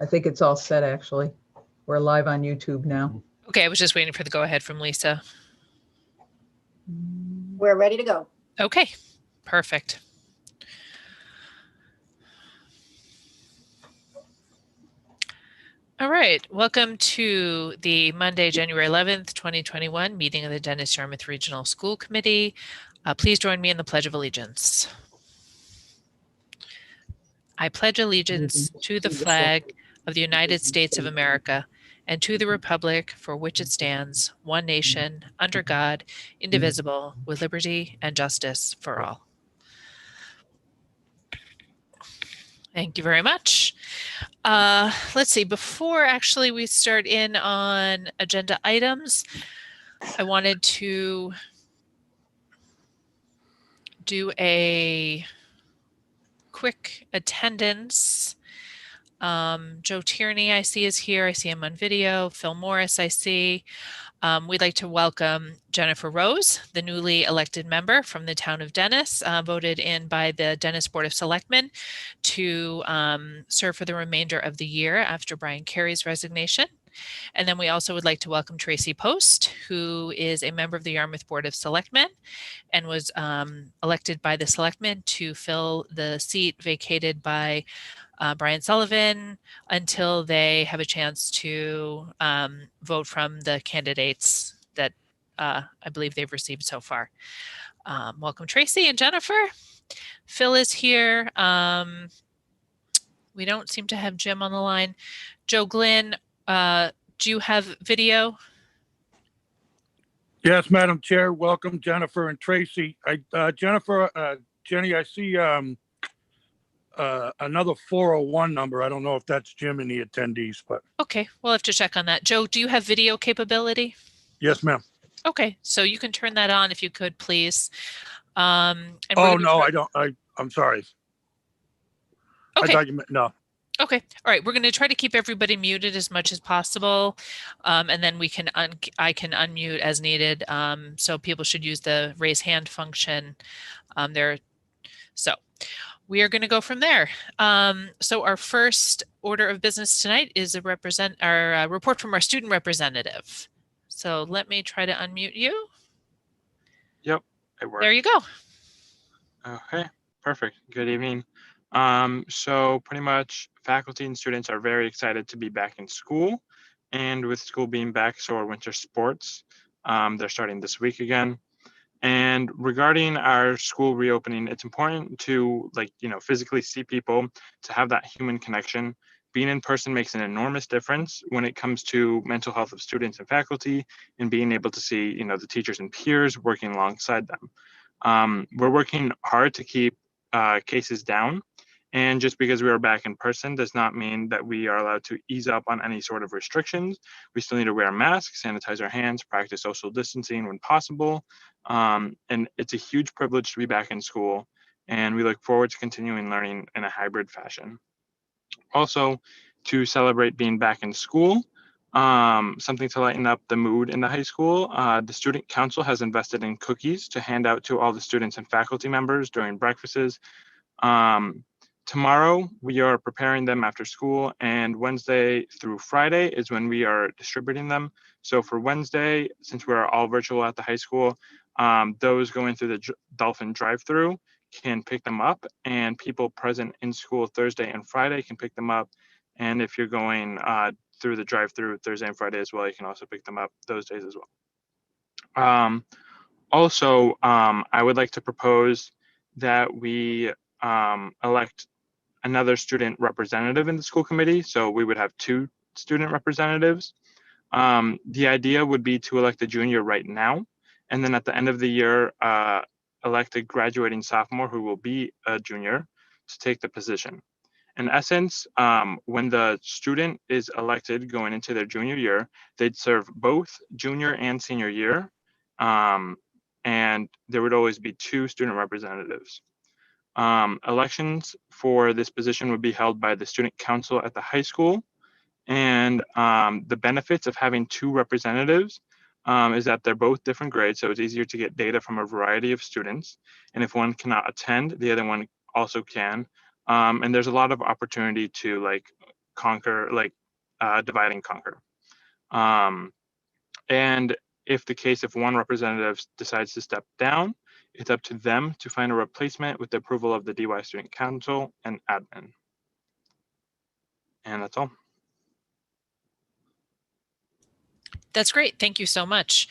I think it's all set, actually. We're live on YouTube now. Okay, I was just waiting for the go-ahead from Lisa. We're ready to go. Okay, perfect. All right, welcome to the Monday, January 11th, 2021 meeting of the Dennis-Yarmouth Regional School Committee. Please join me in the Pledge of Allegiance. I pledge allegiance to the flag of the United States of America and to the republic for which it stands, one nation, under God, indivisible, with liberty and justice for all. Thank you very much. Let's see, before actually we start in on agenda items, I wanted to do a quick attendance. Joe Tierney, I see, is here. I see him on video. Phil Morris, I see. We'd like to welcome Jennifer Rose, the newly elected member from the town of Dennis, voted in by the Dennis Board of Selectmen to serve for the remainder of the year after Brian Carey's resignation. And then we also would like to welcome Tracy Post, who is a member of the Yarmouth Board of Selectmen and was elected by the Selectmen to fill the seat vacated by Brian Sullivan until they have a chance to vote from the candidates that I believe they've received so far. Welcome, Tracy and Jennifer. Phil is here. We don't seem to have Jim on the line. Joe Glynn, do you have video? Yes, Madam Chair. Welcome, Jennifer and Tracy. Jenny, I see another 401 number. I don't know if that's Jim in the attendees, but okay, we'll have to check on that. Joe, do you have video capability? Yes, ma'am. Okay, so you can turn that on if you could, please. Oh no, I don't. I'm sorry. Okay. I thought you meant no. Okay. All right. We're going to try to keep everybody muted as much as possible, and then we can I can unmute as needed. So people should use the raise hand function there. So we are going to go from there. So our first order of business tonight is our report from our student representative. So let me try to unmute you. Yep, it worked. There you go. Okay, perfect. Good evening. So pretty much faculty and students are very excited to be back in school, and with school being back, so are winter sports. They're starting this week again. And regarding our school reopening, it's important to physically see people, to have that human connection. Being in person makes an enormous difference when it comes to mental health of students and faculty, and being able to see, the teachers and peers working alongside them. We're working hard to keep cases down. And just because we are back in person does not mean that we are allowed to ease up on any sort of restrictions. We still need to wear masks, sanitize our hands, practice social distancing when possible. And it's a huge privilege to be back in school. And we look forward to continuing learning in a hybrid fashion. Also, to celebrate being back in school, something to lighten up the mood in the high school, the student council has invested in cookies to hand out to all the students and faculty members during breakfasts. Tomorrow, we are preparing them after school, and Wednesday through Friday is when we are distributing them. So for Wednesday, since we're all virtual at the high school, those going through the Dolphin drive-through can pick them up, and people present in school Thursday and Friday can pick them up. And if you're going through the drive-through Thursday and Friday as well, you can also pick them up those days as well. Also, I would like to propose that we elect another student representative in the school committee. So we would have 2 student representatives. The idea would be to elect a junior right now, and then at the end of the year, elect a graduating sophomore who will be a junior to take the position. In essence, when the student is elected going into their junior year, they'd serve both junior and senior year, and there would always be 2 student representatives. Elections for this position would be held by the student council at the high school. And the benefits of having 2 representatives is that they're both different grades, so it's easier to get data from a variety of students. And if one cannot attend, the other one also can. And there's a lot of opportunity to conquer, like divide and conquer. And if the case, if one representative decides to step down, it's up to them to find a replacement with the approval of the DY Student Council and admin. And that's all. That's great. Thank you so much.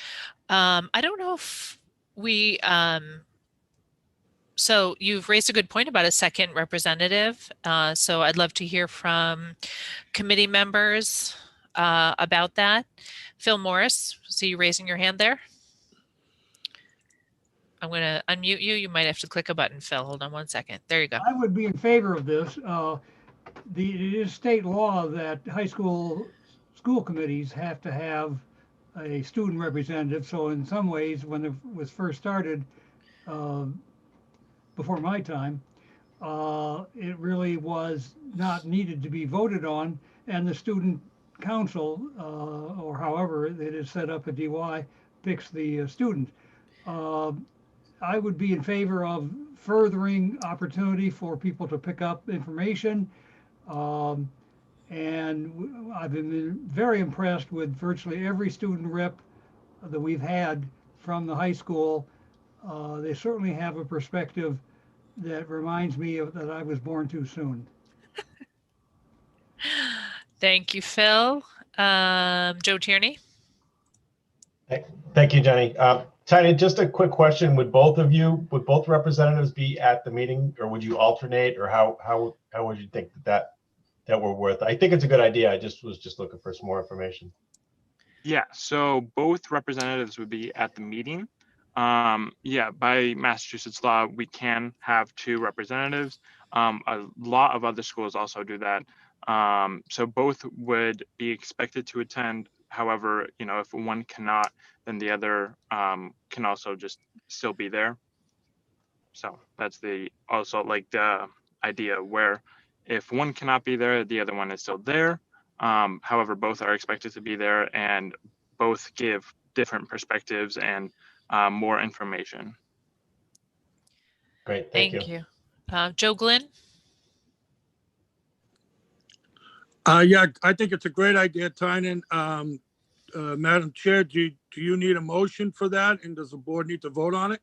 I don't know if we, so you've raised a good point about a second representative. So I'd love to hear from committee members about that. Phil Morris, see you raising your hand there. I'm going to unmute you. You might have to click a button, Phil. Hold on one second. There you go. I would be in favor of this. It is state law that high school committees have to have a student representative. So in some ways, when it was first started, before my time, it really was not needed to be voted on, and the student council, or however it is set up at DY, picks the student. I would be in favor of furthering opportunity for people to pick up information. And I've been very impressed with virtually every student rep that we've had from the high school. They certainly have a perspective that reminds me of that I was born too soon. Thank you, Phil. Joe Tierney. Thank you, Jenny. Tanya, just a quick question. Would both representatives be at the meeting, or would you alternate, or how would you think that were worth? I think it's a good idea. I was just looking for some more information. Yeah, so both representatives would be at the meeting. Yeah, by Massachusetts law, we can have 2 representatives. A lot of other schools also do that. So both would be expected to attend. However, you know, if one cannot, then the other can also just still be there. So that's also like the idea where if one cannot be there, the other one is still there. However, both are expected to be there, and both give different perspectives and more information. Great, thank you. Joe Glynn. Yeah, I think it's a great idea, Tynan. Madam Chair, do you need a motion for that? And does the board need to vote on it?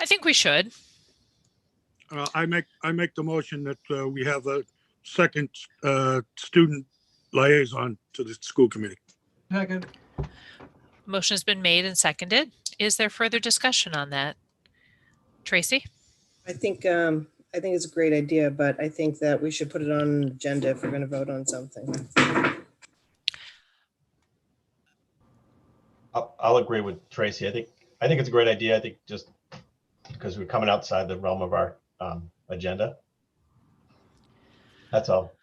I think we should. I make the motion that we have a second student liaison to the school committee. Second. Motion has been made and seconded. Is there further discussion on that? Tracy? I think it's a great idea, but I think that we should put it on an agenda if we're going to vote on something. I'll agree with Tracy. I think it's a great idea. I think just because we're coming outside the realm of our agenda. That's all.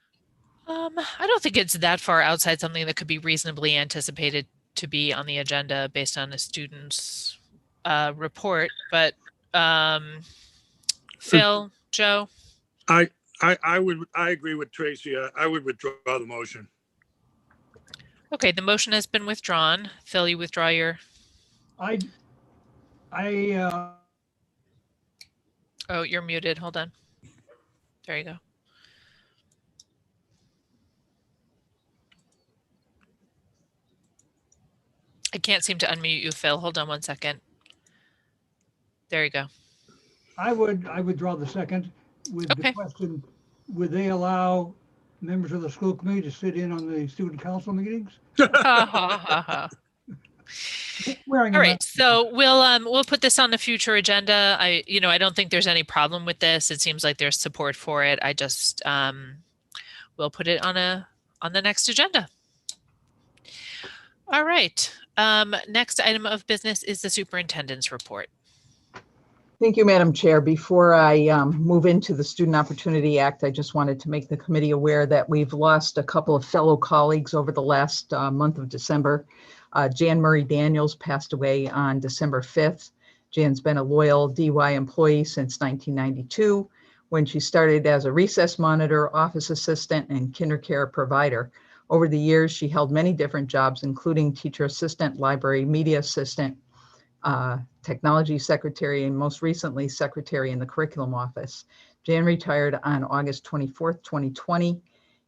I don't think it's that far outside something that could be reasonably anticipated to be on the agenda based on a student's report. But Phil, Joe? I agree with Tracy. I would withdraw the motion. Okay, the motion has been withdrawn. Phil, you withdraw your... I Oh, you're muted. Hold on. There you go. I can't seem to unmute you, Phil. Hold on one second. There you go. I would withdraw the second with Okay. the question, would they allow members of the school committee to sit in on the student council meetings? Ha, ha, ha, ha. Wearing a All right, mask. so we'll put this on the future agenda. I don't think there's any problem with this. It seems like there's support for it. I just we'll put it on the next agenda. All right. Next item of business is the superintendent's report. Thank you, Madam Chair. Before I move into the Student Opportunity Act, I just wanted to make the committee aware that we've lost a couple of fellow colleagues over the last month of December. Jan Murray Daniels passed away on December 5th. Jan's been a loyal DY employee since 1992, when she started as a recess monitor, office assistant, and kinder care provider. Over the years, she held many different jobs, including teacher assistant, library media assistant, technology secretary, and most recently, secretary in the curriculum office. Jan retired on August 24th, 2020,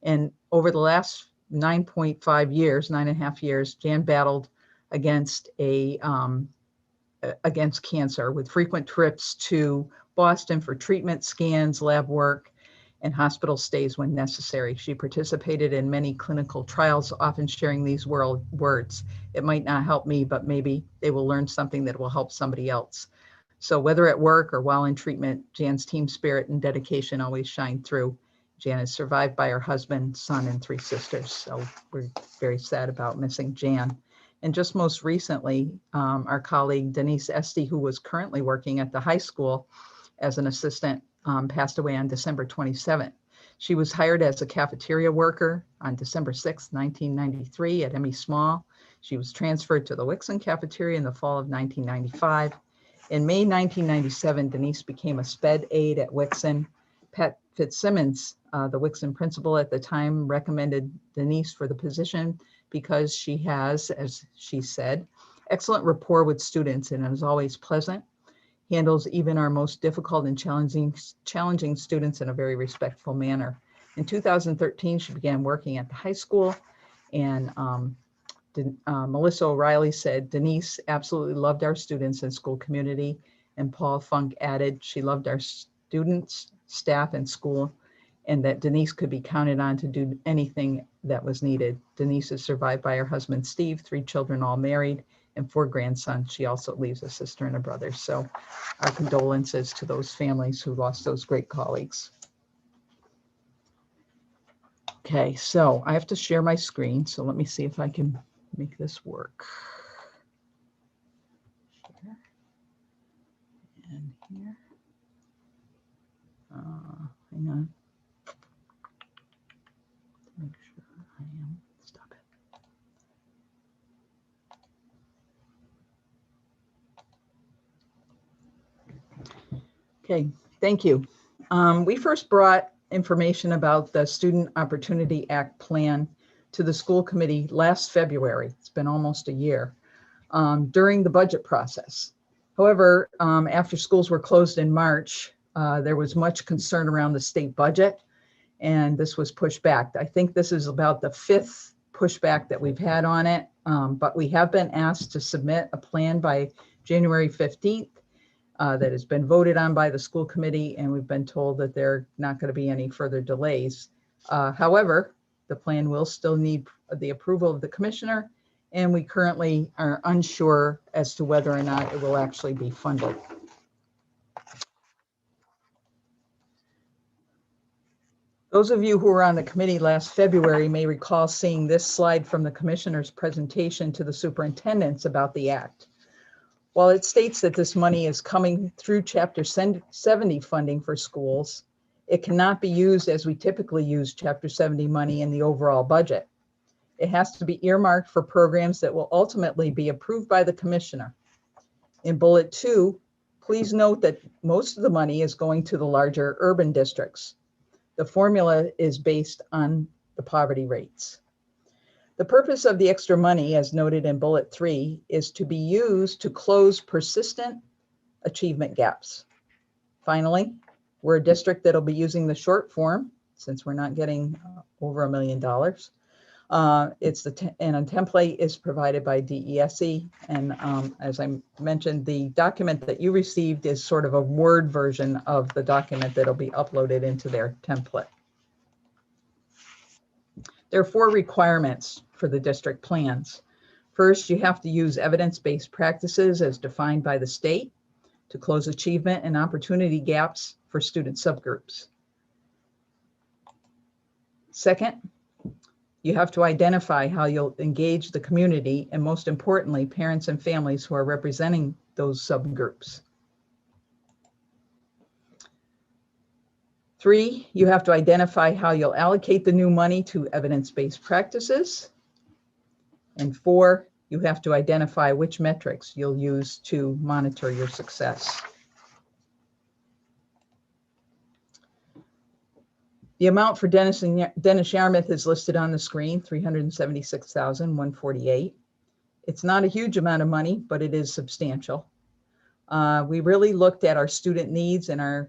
And over the last 9.5 years, 9.5 years, Jan battled against against cancer with frequent trips to Boston for treatment, scans, lab work, and hospital stays when necessary. She participated in many clinical trials, often sharing these words. It might not help me, but maybe they will learn something that will help somebody else. So whether at work or while in treatment, Jan's team spirit and dedication always shine through. Jan is survived by her husband, son, and 3 sisters. So we're very sad about missing Jan. And just most recently, our colleague Dennis-Yarmouth, who was currently working at the high school as an assistant, passed away on December 27th. She was hired as a cafeteria worker on December 6, 1993 at M.E. Small. She was transferred to the Wixon cafeteria in the fall of 1995. In May 1997, Denise became a sped aide at Wixon. Pat Fitzsimmons, the Wixon principal at the time, recommended Denise for the position because she has, as she said, excellent rapport with students and is always pleasant, handles even our most difficult and challenging students in a very respectful manner. In 2013, she began working at the high school, and Melissa O'Reilly said, Denise absolutely loved our students and school community, and Paul Funk added, she loved our students, staff, and school, and that Denise could be counted on to do anything that was needed. Denise is survived by her husband, Steve, 3 children, all married, and 4 grandsons. She also leaves a sister and a brother. So our condolences to those families who lost those great colleagues. Okay, so I have to share my screen. So let me see if I can make this work. Share. And here. Hang on. Make sure I am. Stop it. Okay, thank you. We first brought information about the Student Opportunity Act plan to the school committee last February. It's been almost a year, during the budget process. However, after schools were closed in March, there was much concern around the state budget, and this was pushed back. I think this is about the 5th pushback that we've had on it, but we have been asked to submit a plan by January 15th that has been voted on by the school committee, and we've been told that there are not going to be any further delays. However, the plan will still need the approval of the commissioner, and we currently are unsure as to whether or not it will actually be funded. Those of you who were on the committee last February may recall seeing this slide from the commissioner's presentation to the superintendents about the act. While it states that this money is coming through Chapter 70 funding for schools, it cannot be used as we typically use Chapter 70 money in the overall budget. It has to be earmarked for programs that will ultimately be approved by the commissioner. In bullet 2, please note that most of the money is going to the larger urban districts. The formula is based on the poverty rates. The purpose of the extra money, as noted in bullet 3, is to be used to close persistent achievement gaps. Finally, we're a district that'll be using the short form since we're not getting over $1 million. And a template is provided by DESE. And as I mentioned, the document that you received is sort of a Word version of the document that'll be uploaded into their template. There are 4 requirements for the district plans. First, you have to use evidence-based practices as defined by the state to close achievement and opportunity gaps for student subgroups. Second, you have to identify how you'll engage the community and, most importantly, parents and families who are representing those subgroups. 3, you have to identify how you'll allocate the new money to evidence-based practices. And 4, you have to identify which metrics you'll use to monitor your success. The amount for Dennis-Yarmouth is listed on the screen, $376,148. It's not a huge amount of money, but it is substantial. We really looked at our student needs and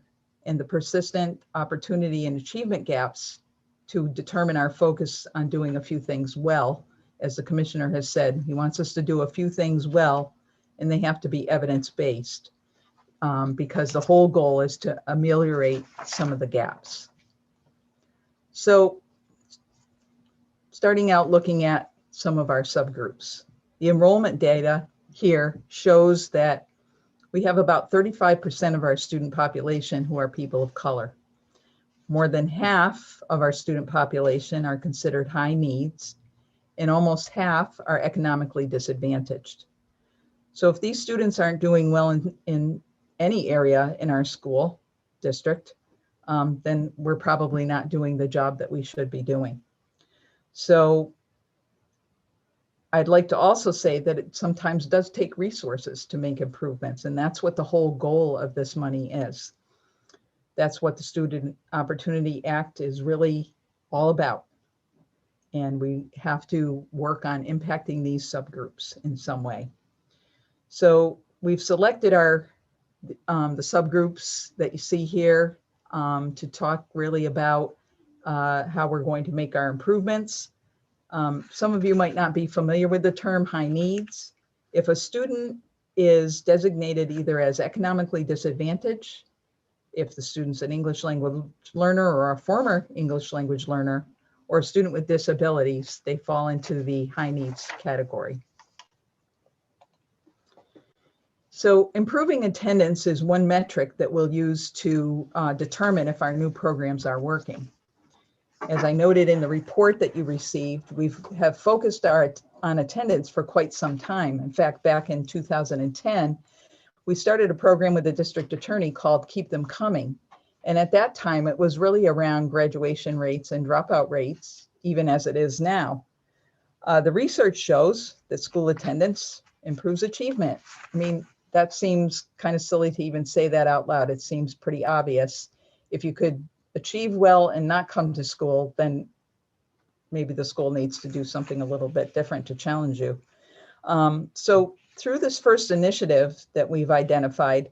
the persistent opportunity and achievement gaps to determine our focus on doing a few things well. As the commissioner has said, he wants us to do a few things well, and they have to be evidence-based, because the whole goal is to ameliorate some of the gaps. So starting out looking at some of our subgroups, the enrollment data here shows that we have about 35% of our student population who are people of color. More than half of our student population are considered high needs, and almost half are economically disadvantaged. So if these students aren't doing well in any area in our school district, then we're probably not doing the job that we should be doing. So I'd like to also say that it sometimes does take resources to make improvements, and that's what the whole goal of this money is. That's what the Student Opportunity Act is really all about. And we have to work on impacting these subgroups in some way. So we've selected the subgroups that you see here to talk really about how we're going to make our improvements. Some of you might not be familiar with the term high needs. If a student is designated either as economically disadvantaged, if the student's an English language learner or a former English language learner, or a student with disabilities, they fall into the high needs category. So improving attendance is one metric that we'll use to determine if our new programs are working. As I noted in the report that you received, we have focused on attendance for quite some time. In fact, back in 2010, we started a program with the district attorney called Keep Them Coming. And at that time, it was really around graduation rates and dropout rates, even as it is now. The research shows that school attendance improves achievement. I mean, that seems kind of silly to even say that out loud. It seems pretty obvious. If you could achieve well and not come to school, then maybe the school needs to do something a little bit different to challenge you. So through this first initiative that we've identified,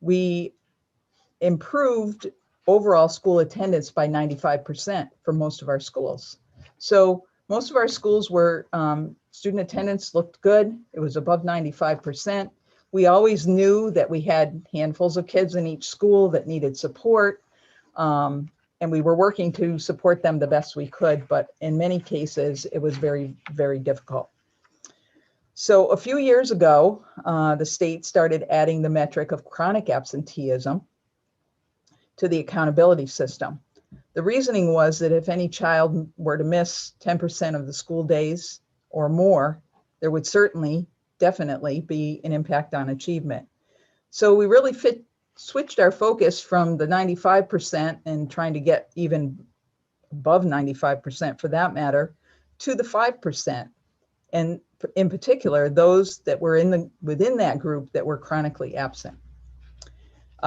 we improved overall school attendance by 95% for most of our schools. So most of our schools were, student attendance looked good. It was above 95%. We always knew that we had handfuls of kids in each school that needed support. And we were working to support them the best we could, but in many cases, it was very, very difficult. So a few years ago, the state started adding the metric of chronic absenteeism to the accountability system. The reasoning was that if any child were to miss 10% of the school days or more, there would definitely be an impact on achievement. So we really switched our focus from the 95% and trying to get even above 95% for that matter, to the 5%. And in particular, those that were within that group that were chronically absent.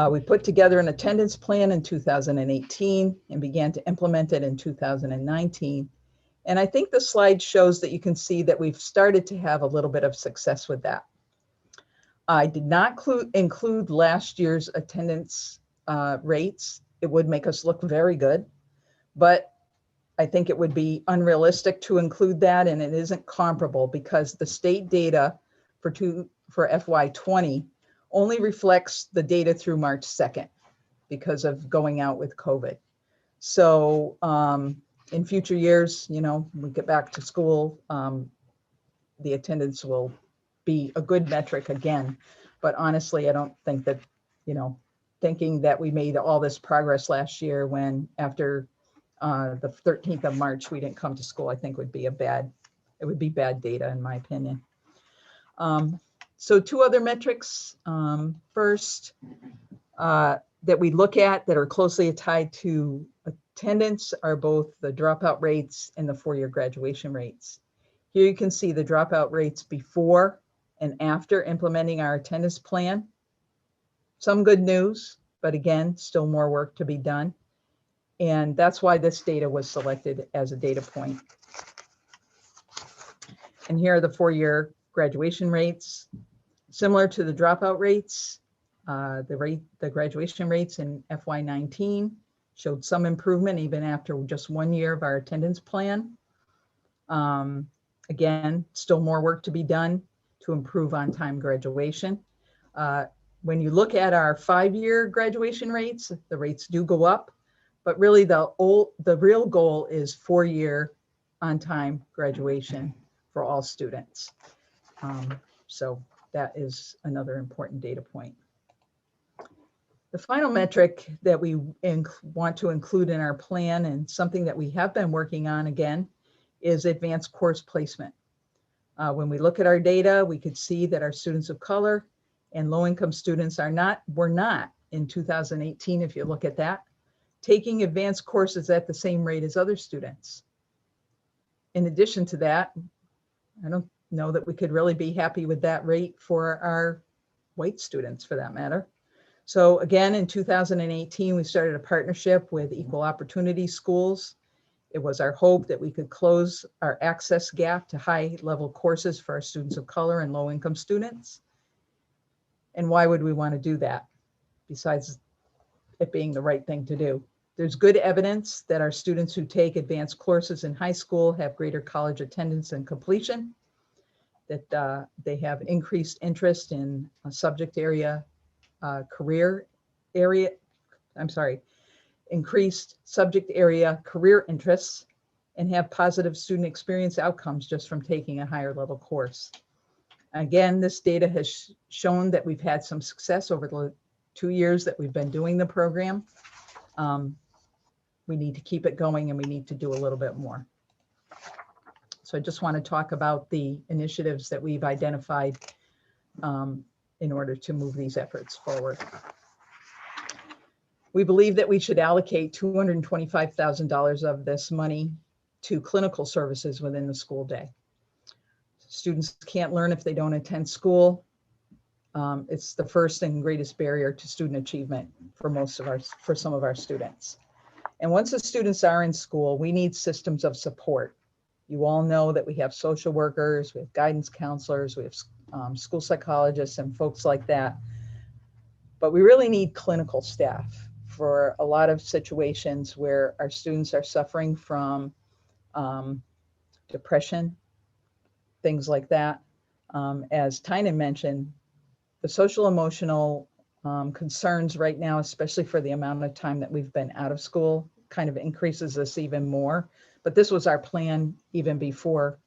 We put together an attendance plan in 2018 and began to implement it in 2019. And I think the slide shows that you can see that we've started to have a little bit of success with that. I did not include last year's attendance rates. It would make us look very good, but I think it would be unrealistic to include that, and it isn't comparable because the state data for FY20 only reflects the data through March 2nd because of going out with COVID. So in future years, when we get back to school, the attendance will be a good metric again. But honestly, I don't think that, thinking that we made all this progress last year when after the 13th of March, we didn't come to school, I think would be bad data in my opinion. So two other metrics. First, that we look at that are closely tied to attendance are both the dropout rates and the four-year graduation rates. Here you can see the dropout rates before and after implementing our attendance plan. Some good news, but again, still more work to be done. And that's why this data was selected as a data point. And here are the four-year graduation rates. Similar to the dropout rates, the graduation rates in FY19 showed some improvement even after just 1 year of our attendance plan. Again, still more work to be done to improve on-time graduation. When you look at our 5-year graduation rates, the rates do go up, but really the real goal is 4-year on-time graduation for all students. So that is another important data point. The final metric that we want to include in our plan, and something that we have been working on again, is advanced course placement. When we look at our data, we could see that our students of color and low-income students were not in 2018, if you look at that, taking advanced courses at the same rate as other students. In addition to that, I don't know that we could really be happy with that rate for our white students, for that matter. So again, in 2018, we started a partnership with Equal Opportunity Schools. It was our hope that we could close our access gap to high-level courses for our students of color and low-income students. And why would we want to do that, besides it being the right thing to do? There's good evidence that our students who take advanced courses in high school have greater college attendance and completion, that they have increased interest in a subject area, increased subject area career interests, and have positive student experience outcomes just from taking a higher level course. Again, this data has shown that we've had some success over the 2 years that we've been doing the program. We need to keep it going, and we need to do a little bit more. So I just want to talk about the initiatives that we've identified in order to move these efforts forward. We believe that we should allocate $225,000 of this money to clinical services within the school day. Students can't learn if they don't attend school. It's the first and greatest barrier to student achievement for some of our students. And once the students are in school, we need systems of support. You all know that we have social workers, we have guidance counselors, we have school psychologists and folks like that. But we really need clinical staff for a lot of situations where our students are suffering from depression, things like that. As Tynan mentioned, the social emotional concerns right now, especially for the amount of time that we've been out of school, kind of increases this even more. But this was our plan even before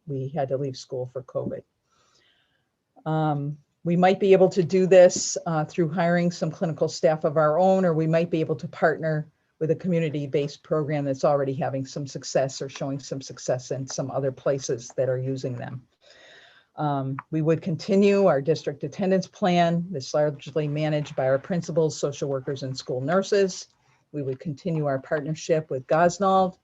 we had to leave school for COVID. We might be able to do this through hiring some clinical staff of our own, or we might be able to partner with a community-based program that's already having some success or showing some success in some other places that are using them. We would continue our district attendance plan that's largely managed by our principals, social workers, and school nurses. We would continue our partnership with Gosnold.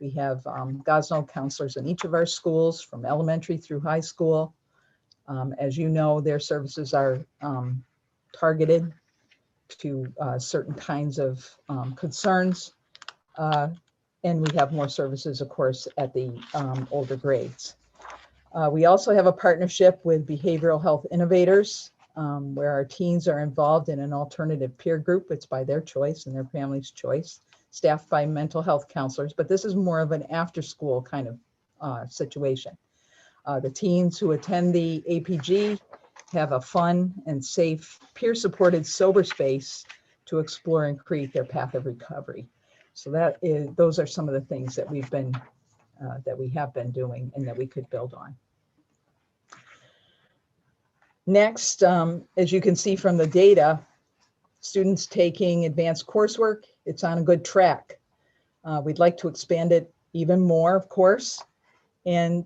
We have Gosnold counselors in each of our schools from elementary through high school. As you know, their services are targeted to certain kinds of concerns. And we have more services, of course, at the older grades. We also have a partnership with Behavioral Health Innovators, where our teens are involved in an alternative peer group. It's by their choice and their family's choice, staffed by mental health counselors, but this is more of an after-school kind of situation. The teens who attend the APG have a fun and safe, peer-supported sober space to explore and create their path of recovery. So those are some of the things that we have been doing and that we could build on. Next, as you can see from the data, students taking advanced coursework, it's on a good track. We'd like to expand it even more, of course. And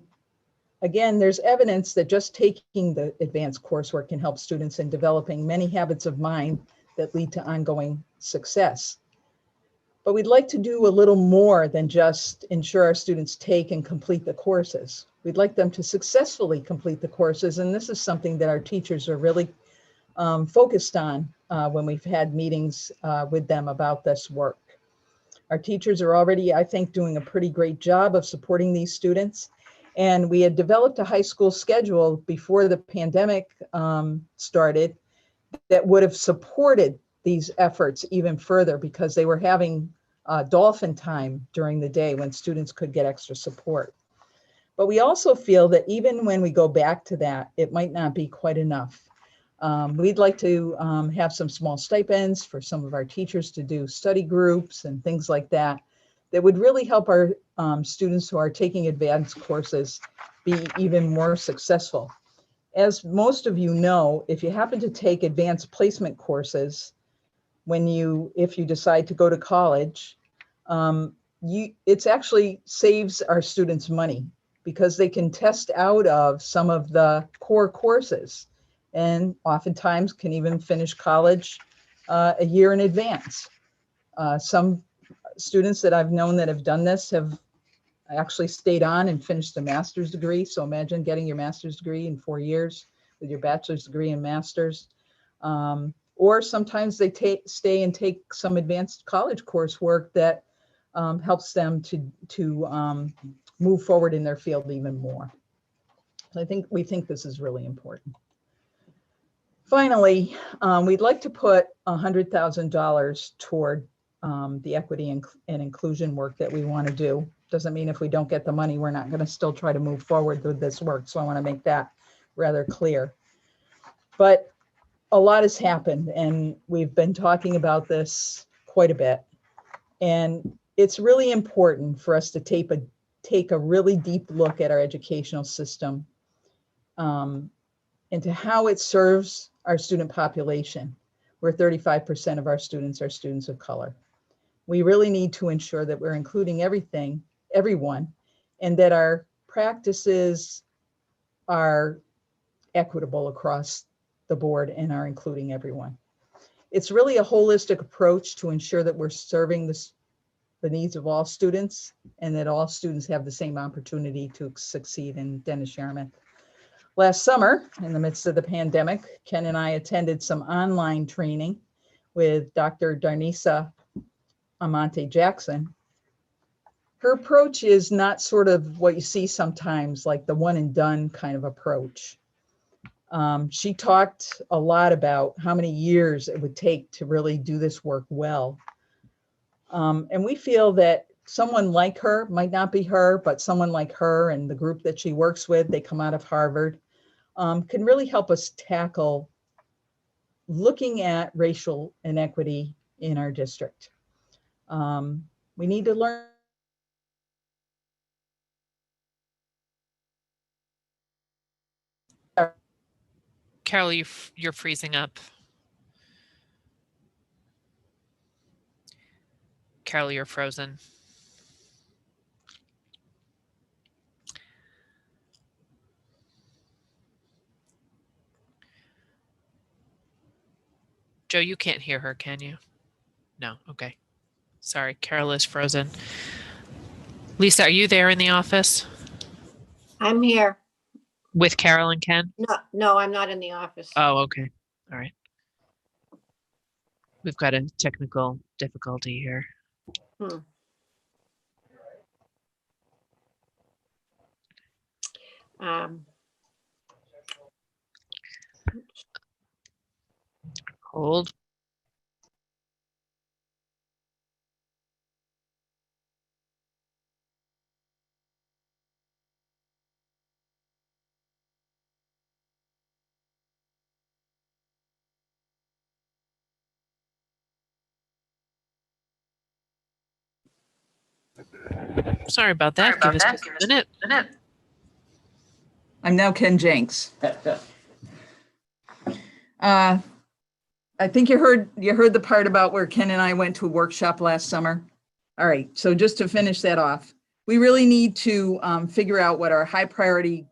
again, there's evidence that just taking the advanced coursework can help students in developing many habits of mind that lead to ongoing success. But we'd like to do a little more than just ensure our students take and complete the courses. We'd like them to successfully complete the courses, and this is something that our teachers are really focused on when we've had meetings with them about this work. Our teachers are already, I think, doing a pretty great job of supporting these students. And we had developed a high school schedule before the pandemic started that would have supported these efforts even further because they were having dolphin time during the day when students could get extra support. But we also feel that even when we go back to that, it might not be quite enough. We'd like to have some small stipends for some of our teachers to do study groups and things like that, that would really help our students who are taking advanced courses be even more successful. As most of you know, if you happen to take advanced placement courses, if you decide to go to college, it's actually saves our students money because they can test out of some of the core courses and oftentimes can even finish college a year in advance. Some students that I've known that have done this have actually stayed on and finished a master's degree. So imagine getting your master's degree in 4 years with your bachelor's degree and master's. Or sometimes they stay and take some advanced college coursework that helps them to move forward in their field even more. So we think this is really important. Finally, we'd like to put $100,000 toward the equity and inclusion work that we want to do. Doesn't mean if we don't get the money, we're not going to still try to move forward with this work. So I want to make that rather clear. But a lot has happened and we've been talking about this quite a bit. And it's really important for us to take a really deep look at our educational system into how it serves our student population, where 35% of our students are students of color. We really need to ensure that we're including everyone, and that our practices are equitable across the board and are including everyone. It's really a holistic approach to ensure that we're serving the needs of all students and that all students have the same opportunity to succeed in Dennis-Yarmouth. Last summer, in the midst of the pandemic, Ken and I attended some online training with Dr. Dennis-Yarmouth Jackson. Her approach is not sort of what you see sometimes, like the one and done kind of approach. She talked a lot about how many years it would take to really do this work well. And we feel that someone like her, might not be her, but someone like her and the group that she works with, they come out of Harvard, can really help us tackle looking at racial inequity in our district. We need to learn. Carol, you're freezing up. Carol, you're frozen. Joe, you can't hear her, can you? No, okay. Sorry, Carol is frozen. Lisa, are you there in the office I'm here. with Carol and Ken? No, I'm not in the office. Oh, okay. All right. We've got a technical difficulty here. Hold. Sorry about that. Give us just a minute. I'm now Ken Jenks. I think you heard the part about where Ken and I went to a workshop last summer. All right, so just to finish that off, we really need to figure out what our high priority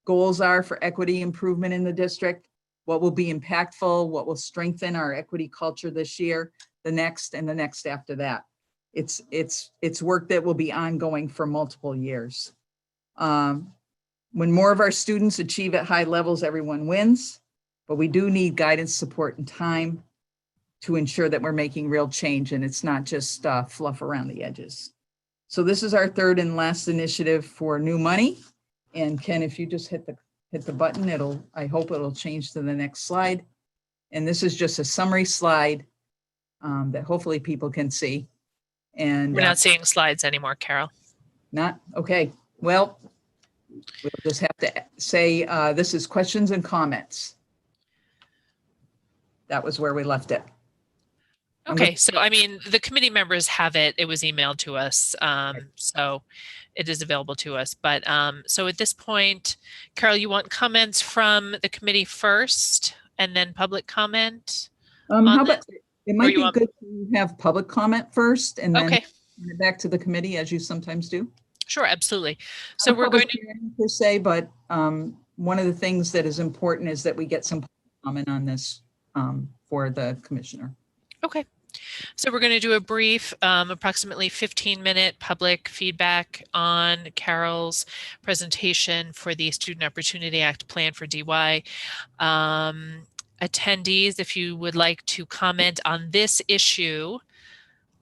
goals are for equity improvement in the district, what will be impactful, what will strengthen our equity culture this year, the next, and the next after that. It's work that will be ongoing for multiple years. When more of our students achieve at high levels, everyone wins, but we do need guidance, support, and time to ensure that we're making real change and it's not just fluff around the edges. So this is our third and last initiative for new money. And Ken, if you just hit the button, I hope it'll change to the next slide. And this is just a summary slide that hopefully people can see. And We're not seeing slides anymore, Carol. not, okay, well, we'll just have to say, this is questions and comments. That was where we left it. Okay, so I mean, the committee members have it. It was emailed to us, so it is available to us. But so at this point, Carol, you want comments from the committee first and then public comment? How about, it might you be want- good to have public comment first and then Okay, turn it back to the committee, as you sometimes do. sure, absolutely. So Not a we're going public to, hearing per se, but one of the things that is important is that we get some comment on this for the commissioner. okay. So we're going to do a brief, approximately 15-minute public feedback on Carol's presentation for the Student Opportunity Act plan for DY. Attendees, if you would like to comment on this issue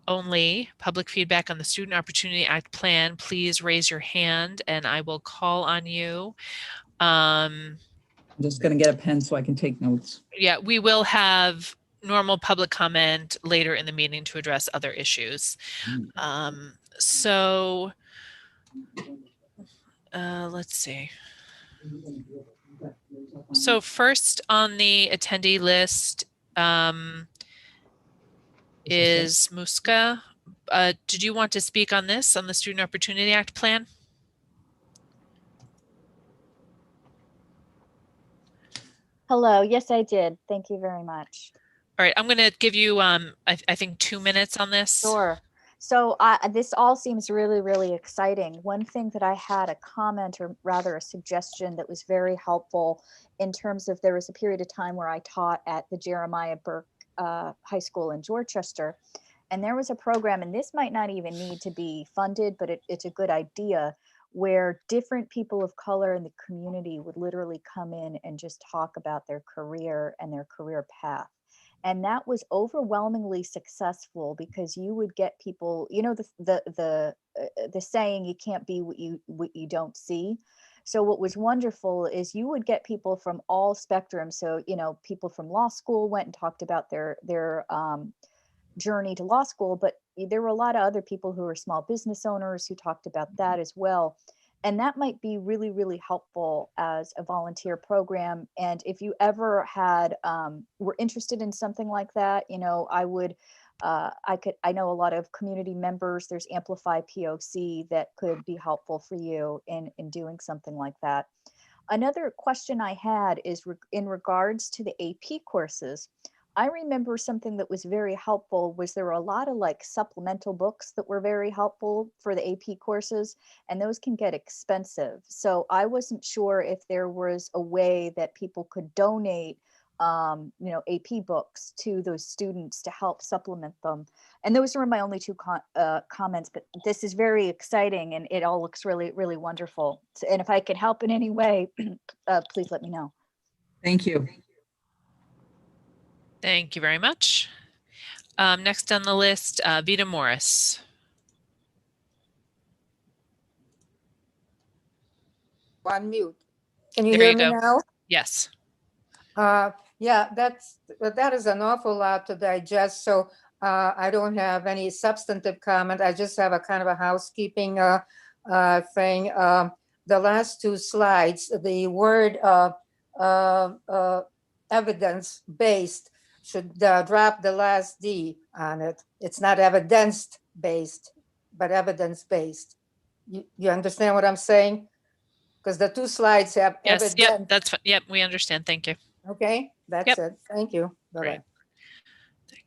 only, public feedback on the Student Opportunity Act plan, please raise your hand and I will call on you. I'm just going to get a pen so I can take notes. Yeah, we will have normal public comment later in the meeting to address other issues. So let's see. So first on the attendee list is Muska. Did you want to speak on this, on the Student Opportunity Act plan? Hello. Yes, I did. Thank you very much. All right, I'm going to give you, I think, 2 minutes on this. Sure. So this all seems really, really exciting. One thing that I had a comment, or rather a suggestion, that was very helpful in terms of, there was a period of time where I taught at the Jeremiah Burke High School in Dorchester. And there was a program, and this might not even need to be funded, but it's a good idea, where different people of color in the community would literally come in and just talk about their career and their career path. And that was overwhelmingly successful, because you would get people, you know, the saying, you can't be what you don't see. So what was wonderful is you would get people from all spectrums. So, you know, people from law school went and talked about their journey to law school, but there were a lot of other people who were small business owners who talked about that as well. And that might be really, really helpful as a volunteer program. And if you ever had, were interested in something like that, you know, I know a lot of community members, there's Amplify POC that could be helpful for you in doing something like that. Another question I had is in regards to the AP courses. I remember something that was very helpful was there were a lot of like supplemental books that were very helpful for the AP courses, and those can get expensive. So I wasn't sure if there was a way that people could donate, you know, AP books to those students to help supplement them. And those were my only two comments, but this is very exciting and it all looks really, really wonderful. So, and if I can help in any way, please let me know. Thank you. Thank you very much. Next on the list, Vita Morris. On mute. Can you There hear you me go. now? Yes. Yeah, that is an awful lot to digest. So I don't have any substantive comment. I just have a kind of a housekeeping thing. The last two slides, the word evidence-based should drop the last D on it. It's not evidence-based, but evidence-based. You understand what I'm saying? Because the two slides have Yes. evidence. Yep. Yep. We understand. Thank you. Okay, that's it. Thank you. Great. Bye-bye.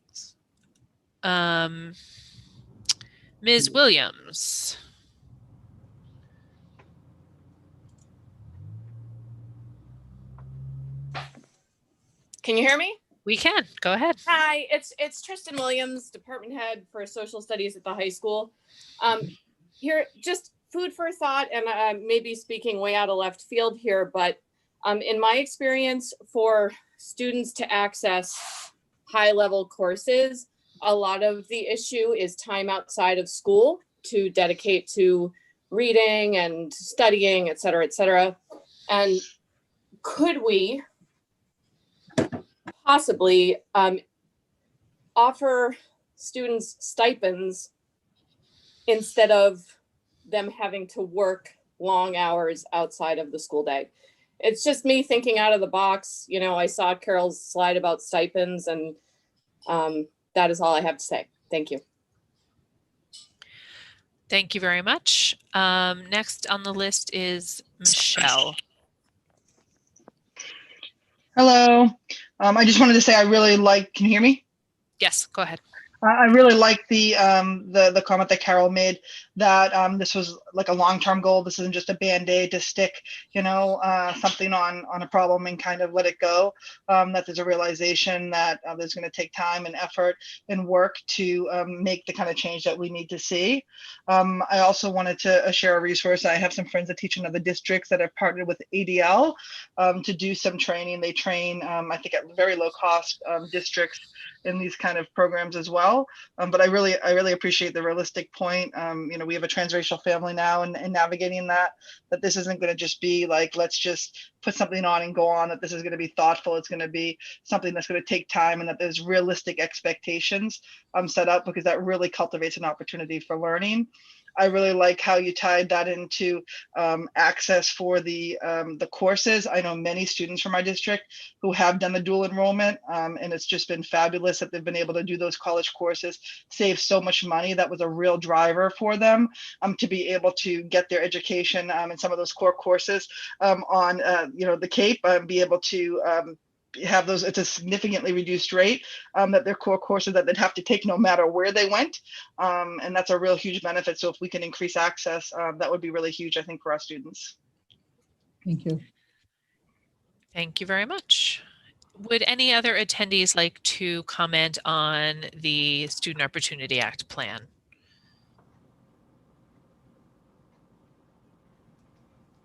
Thanks. Ms. Williams. Can you hear me? We can. Go ahead. Hi, it's Tristan Williams, department head for social studies at the high school. Here, just food for thought, and maybe speaking way out of left field here, but in my experience, for students to access high-level courses, a lot of the issue is time outside of school to dedicate to reading and studying, et cetera, et cetera. And could we possibly offer students stipends instead of them having to work long hours outside of the school day. It's just me thinking out of the box. You know, I saw Carol's slide about stipends, and that is all I have to say. Thank you. Thank you very much. Next on the list is Michelle. Hello. I just wanted to say I really like, can you hear me? Yes, go ahead. I really like the comment that Carol made that this was like a long-term goal. This isn't just a band-aid to stick, something on a problem and kind of let it go. That there's a realization that there's going to take time and effort and work to make the kind of change that we need to see. I also wanted to share a resource. I have some friends that teach in other districts that have partnered with ADL to do some training. They train, I think, at very low cost districts in these kind of programs as well. But I really appreciate the realistic point. We have a transracial family now, and navigating that this isn't going to just be like, let's just put something on and go on, that this is going to be thoughtful. It's going to be something that's going to take time, and that there's realistic expectations set up, because that really cultivates an opportunity for learning. I really like how you tied that into access for the courses. I know many students from my district who have done the dual enrollment, and it's just been fabulous that they've been able to do those college courses, save so much money. That was a real driver for them to be able to get their education in some of those core courses on the Cape, be able to have those at a significantly reduced rate, that their core courses that they'd have to take no matter where they went. And that's a real huge benefit. So if we can increase access, that would be really huge, I think, for our students. Thank you. Thank you very much. Would any other attendees like to comment on the Student Opportunity Act plan?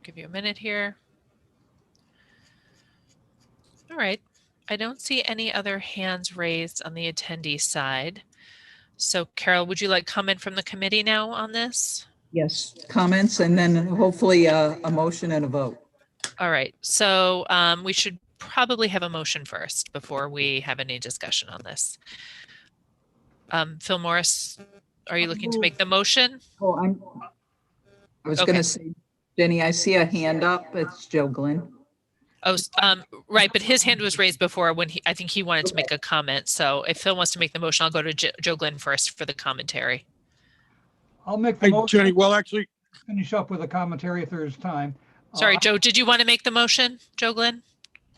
Give you a minute here. All right. I don't see any other hands raised on the attendee side. So Carol, would you like comment from the committee now on this? Yes, comments, and then hopefully a motion and a vote. All right. So we should probably have a motion first before we have any discussion on this. Phil Morris, are you looking to make the motion? Oh, I was going to say, Jenny, I see a hand up. It's Joe Glenn. Oh, right. But his hand was raised before when I think he wanted to make a comment. So if Phil wants to make the motion, I'll go to Joe Glenn first for the commentary. I'll make the motion. Jenny, well, actually, finish up with a commentary if there's time. Sorry, Joe, did you want to make the motion, Joe Glenn?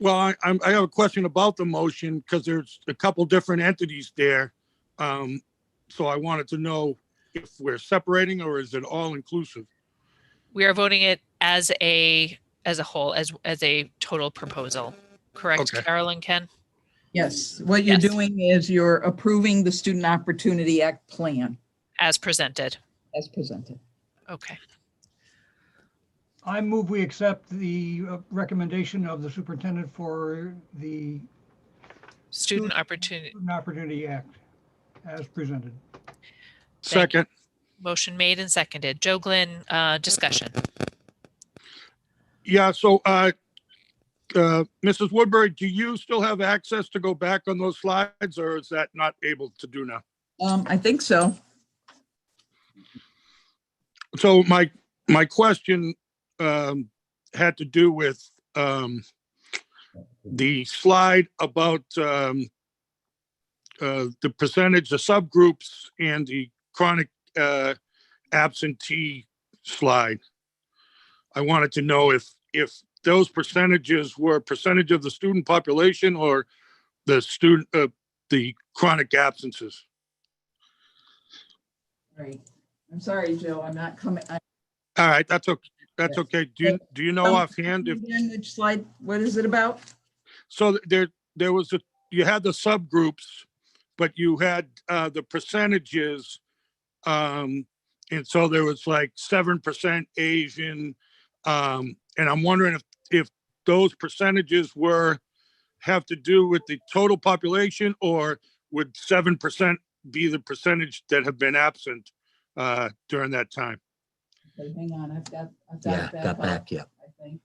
well, I have a question about the motion, because there's a couple different entities there. So I wanted to know if we're separating, or is it all inclusive? We are voting it as a whole, as a total proposal. Correct, Okay. Carol and Ken? Yes, what you're Yes. doing is you're approving the Student Opportunity Act plan As presented. as presented. Okay. I move we accept the recommendation of the superintendent for the Student Opportunity. Student Opportunity Act as presented. Second. Motion made and seconded. Joe Glenn, discussion. Yeah, so Mrs. Woodbury, do you still have access to go back on those slides, or is that not able to do now? I think so. So my question had to do with the slide about the percentage of subgroups and the chronic absentee slide. I wanted to know if those percentages were percentage of the student population or the chronic absences. Right. I'm sorry, Joe. I'm not coming. All right, that's okay. That's okay. Do you know offhand if Which slide? What is it about? so there was you had the subgroups, but you had the percentages, and so there was like 7% Asian, and I'm wondering if those percentages have to do with the total population, or would 7% be the percentage that have been absent during that time? Okay, hang on. I've got Yeah, it got back, up, yeah. I think.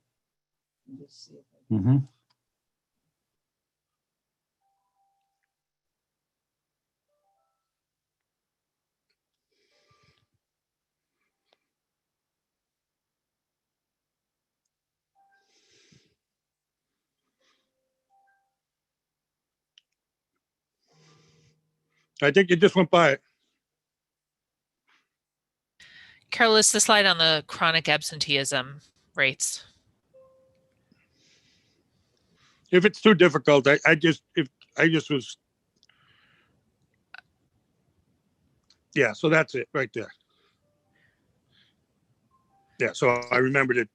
Let me just see if I Mm-hmm. I think you just went by it. Carol, is the slide on the chronic absenteeism rates? If it's too difficult, I just was. Yeah, so that's it right there. Yeah, so I remembered it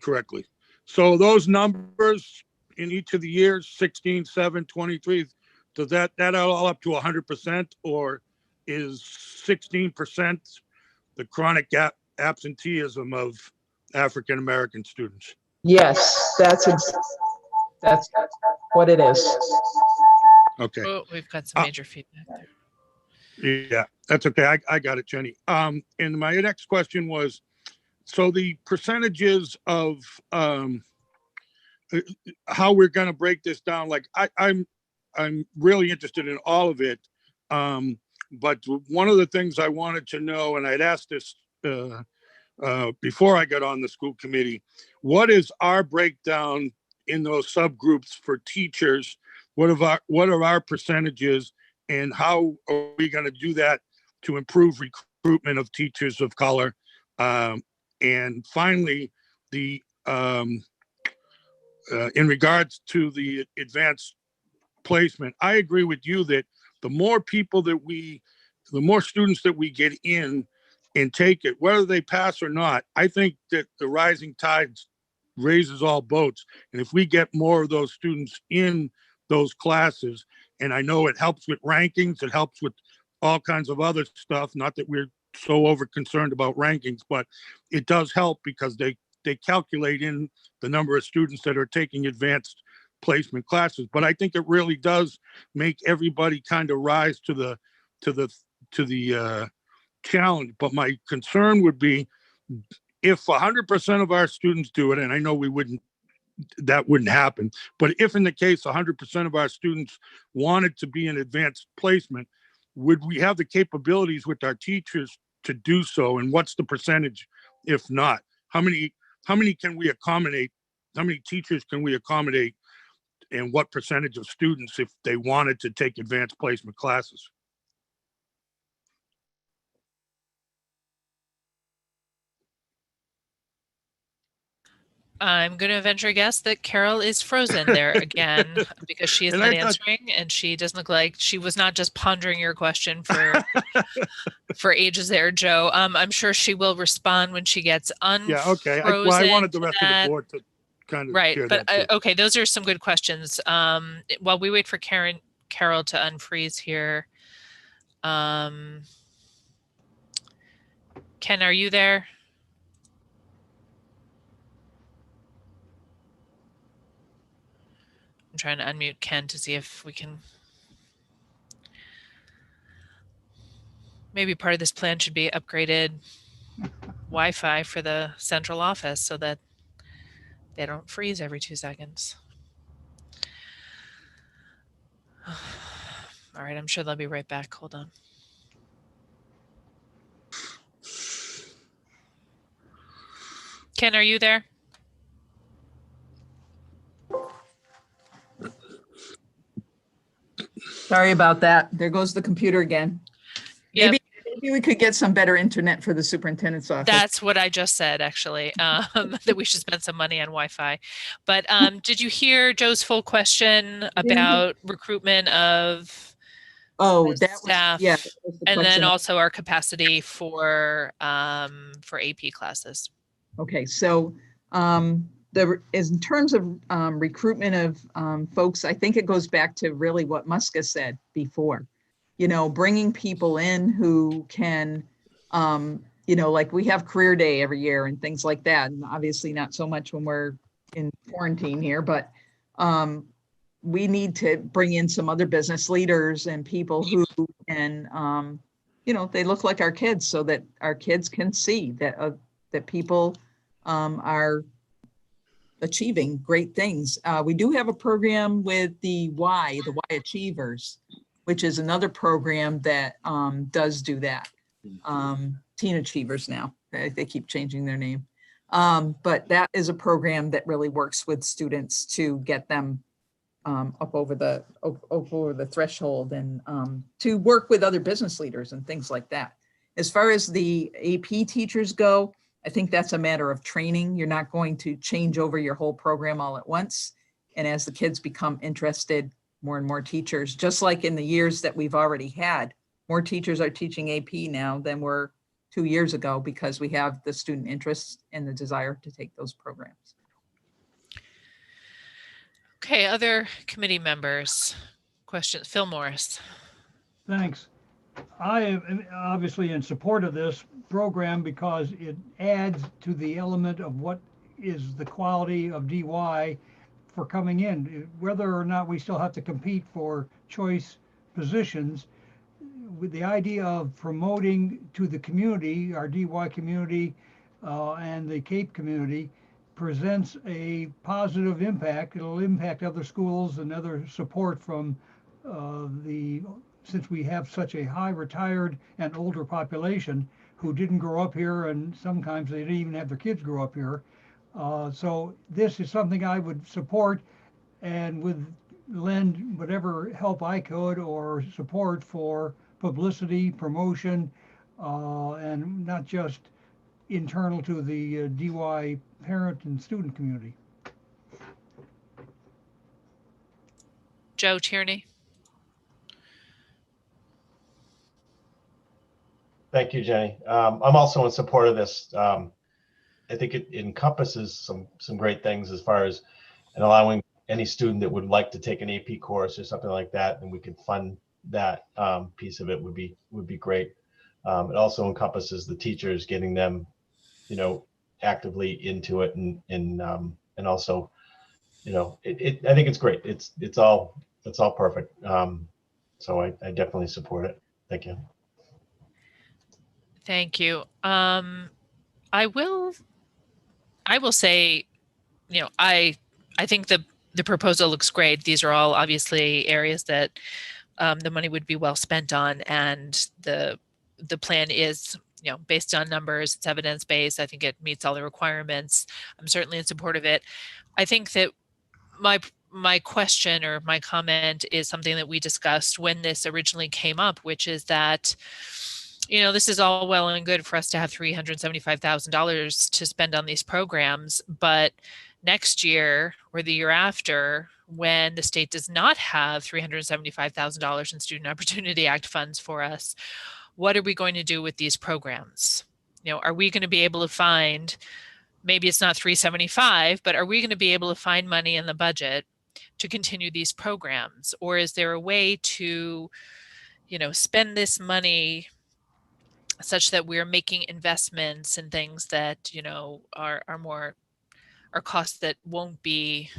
correctly. So those numbers in each of the years, 16, 7, 23, does that all up to 100%, or is 16% the chronic absenteeism of African American students? Yes, that's what it is. Okay. Oh, we've got some major feedback there. Yeah, that's okay. I got it, Jenny. And my next question was, so the percentages of how we're going to break this down. Like I'm really interested in all of it. But one of the things I wanted to know, and I'd asked this before I got on the school committee, what is our breakdown in those subgroups for teachers? What are our percentages, and how are we going to do that to improve recruitment of teachers of color? And finally, the in regards to the advanced placement, I agree with you that the more people that the more students that we get in and take it, whether they pass or not, I think that the rising tides raises all boats. And if we get more of those students in those classes, and I know it helps with rankings, it helps with all kinds of other stuff, not that we're so over concerned about rankings, but it does help because they calculate in the number of students that are taking advanced placement classes. But I think it really does make everybody kind of rise to the challenge. But my concern would be if 100% of our students do it, and I know that wouldn't happen, but if in the case 100% of our students wanted to be in advanced placement, would we have the capabilities with our teachers to do so? And what's the percentage if not? How many can we accommodate? How many teachers can we accommodate, and what percentage of students if they wanted to take advanced placement classes? I'm going to venture a guess that Carol is frozen there again because she is not answering, and she doesn't look like she was not just pondering your question for ages there, Joe. I'm sure she will respond when she gets unfrozen. Yeah, okay. Well, I wanted the rest of the board to kind of right, but okay, those are some good questions. While we wait for Carol to unfreeze here, Ken, are you there? I'm trying to unmute Ken to see if we can. Maybe part of this plan should be upgraded Wi-Fi for the central office so that they don't freeze every 2 seconds. All right, I'm sure they'll be right back. Hold on. Ken, are you there? Sorry about that. There goes the computer again. Yep. Maybe we could get some better internet for the superintendent's office. That's what I just said, actually, that we should spend some money on Wi-Fi. But did you hear Joe's full question about recruitment of staff? Yeah, and then also our capacity for AP classes. Okay, so in terms of recruitment of folks, I think it goes back to really what Muska said before. You know, bringing people in who can, you know, like we have career day every year and things like that. And obviously not so much when we're in quarantine here, but we need to bring in some other business leaders and people who can, you know, they look like our kids so that our kids can see that, that people are achieving great things. We do have a program with the Y Achievers, which is another program that does do that. Teen Achievers now, they keep changing their name. But that is a program that really works with students to get them up over the threshold, and to work with other business leaders and things like that. As far as the AP teachers go, I think that's a matter of training. You're not going to change over your whole program all at once. And as the kids become interested, more and more teachers, just like in the years that we've already had, more teachers are teaching AP now than were 2 years ago, because we have the student interest and the desire to take those programs. Okay, other committee members, questions? Phil Morris. Thanks. I am obviously in support of this program because it adds to the element of what is the quality of DY for coming in. Whether or not we still have to compete for choice positions, with the idea of promoting to the community, our DY community and the CAPE community, presents a positive impact. It'll impact other schools and other support from since we have such a high retired and older population who didn't grow up here, and sometimes they didn't even have their kids grow up here. So this is something I would support and would lend whatever help I could or support for publicity, promotion, and not just internal to the DY parent and student community. Joe Tierney. Thank you, Jenny. I'm also in support of this. I think it encompasses some great things as far as allowing any student that would like to take an AP course or something like that, and we can fund that piece of it would be great. It also encompasses the teachers, getting them, actively into it, and also, I think it's great. It's all perfect. So I definitely support it. Thank you. Thank you. I will say, I think the proposal looks great. These are all obviously areas that the money would be well spent on, and the plan is, based on numbers, it's evidence-based. I think it meets all the requirements. I'm certainly in support of it. I think that my question or my comment is something that we discussed when this originally came up, which is that, this is all well and good for us to have $375,000 to spend on these programs, but next year or the year after, when the state does not have $375,000 in Student Opportunity Act funds for us, what are we going to do with these programs? Are we going to be able to find, maybe it's not 375, but are we going to be able to find money in the budget to continue these programs? Or is there a way to, spend this money such that we're making investments in things that, are costs that won't be,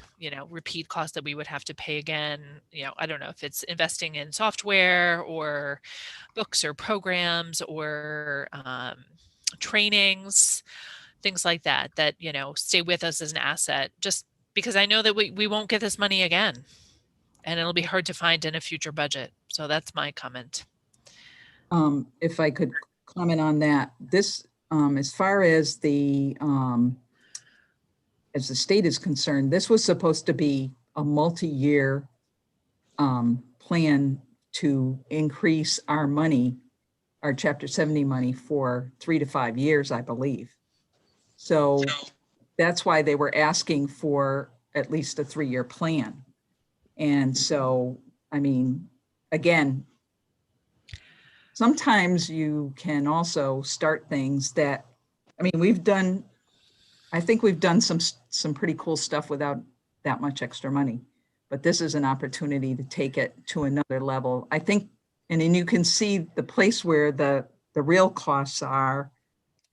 repeat costs that we would have to pay again. I don't know if it's investing in software or books or programs or trainings, things like that, stay with us as an asset, just because I know that we won't get this money again, and it'll be hard to find in a future budget. So that's my comment. If I could comment on that, this, as far as the state is concerned, this was supposed to be a multi-year plan to increase our money, our Chapter 70 money, for 3 to 5 years, I believe. So that's why they were asking for at least a 3-year plan. And so, again, sometimes you can also start things that, I think we've done some pretty cool stuff without that much extra money, but this is an opportunity to take it to another level. I think, and then you can see the place where the real costs are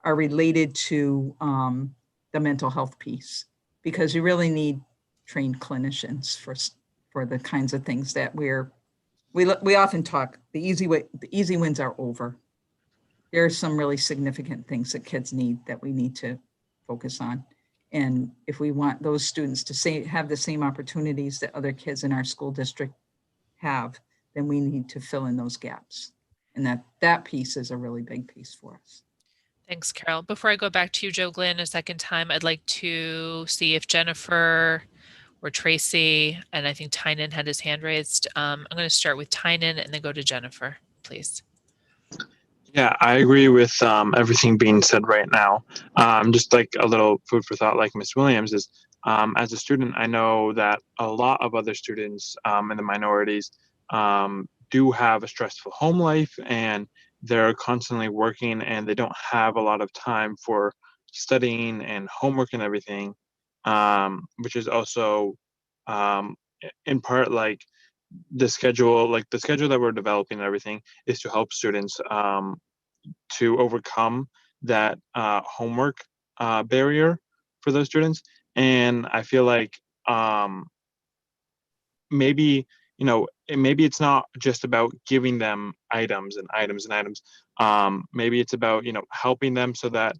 related to the mental health piece, because you really need trained clinicians for the kinds of things that we often talk. The easy wins are over. There are some really significant things that kids need that we need to focus on. And if we want those students to have the same opportunities that other kids in our school district have, then we need to fill in those gaps. And that piece is a really big piece for us. Thanks, Carol. Before I go back to you, Joe Glenn, a second time, I'd like to see if Jennifer or Tracy, and I think Tynan had his hand raised. I'm going to start with Tynan and then go to Jennifer, please. Yeah, I agree with everything being said right now. Just like a little food for thought, like Ms. Williams is, as a student, I know that a lot of other students in the minorities do have a stressful home life, and they're constantly working, and they don't have a lot of time for studying and homework and everything, which is also in part like the schedule that we're developing and everything is to help students to overcome that homework barrier for those students. And I feel like maybe, maybe it's not just about giving them items and items and items. Maybe it's about, helping them so that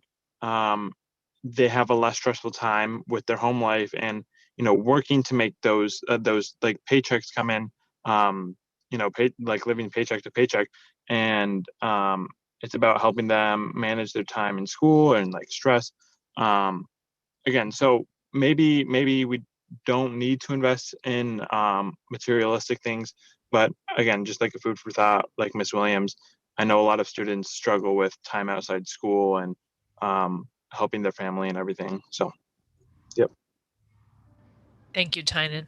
they have a less stressful time with their home life, and, working to make those like paychecks come in, like living paycheck to paycheck. And it's about helping them manage their time in school and like stress. Again, so maybe we don't need to invest in materialistic things, but again, just like a food for thought, like Miss Williams, I know a lot of students struggle with time outside school and helping their family and everything. So, yep. Thank you, Tynan.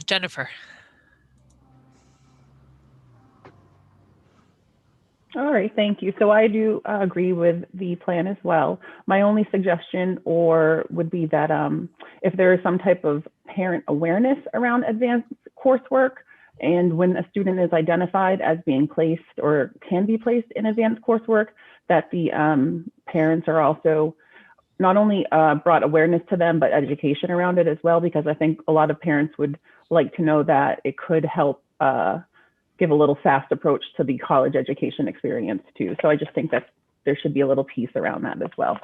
Jennifer. All right, thank you. So I do agree with the plan as well. My only suggestion would be that if there is some type of parent awareness around advanced coursework, and when a student is identified as being placed or can be placed in advanced coursework, that the parents are also not only brought awareness to them, but education around it as well, because I think a lot of parents would like to know that it could help give a little fast approach to the college education experience too. So I just think that there should be a little piece around that as well.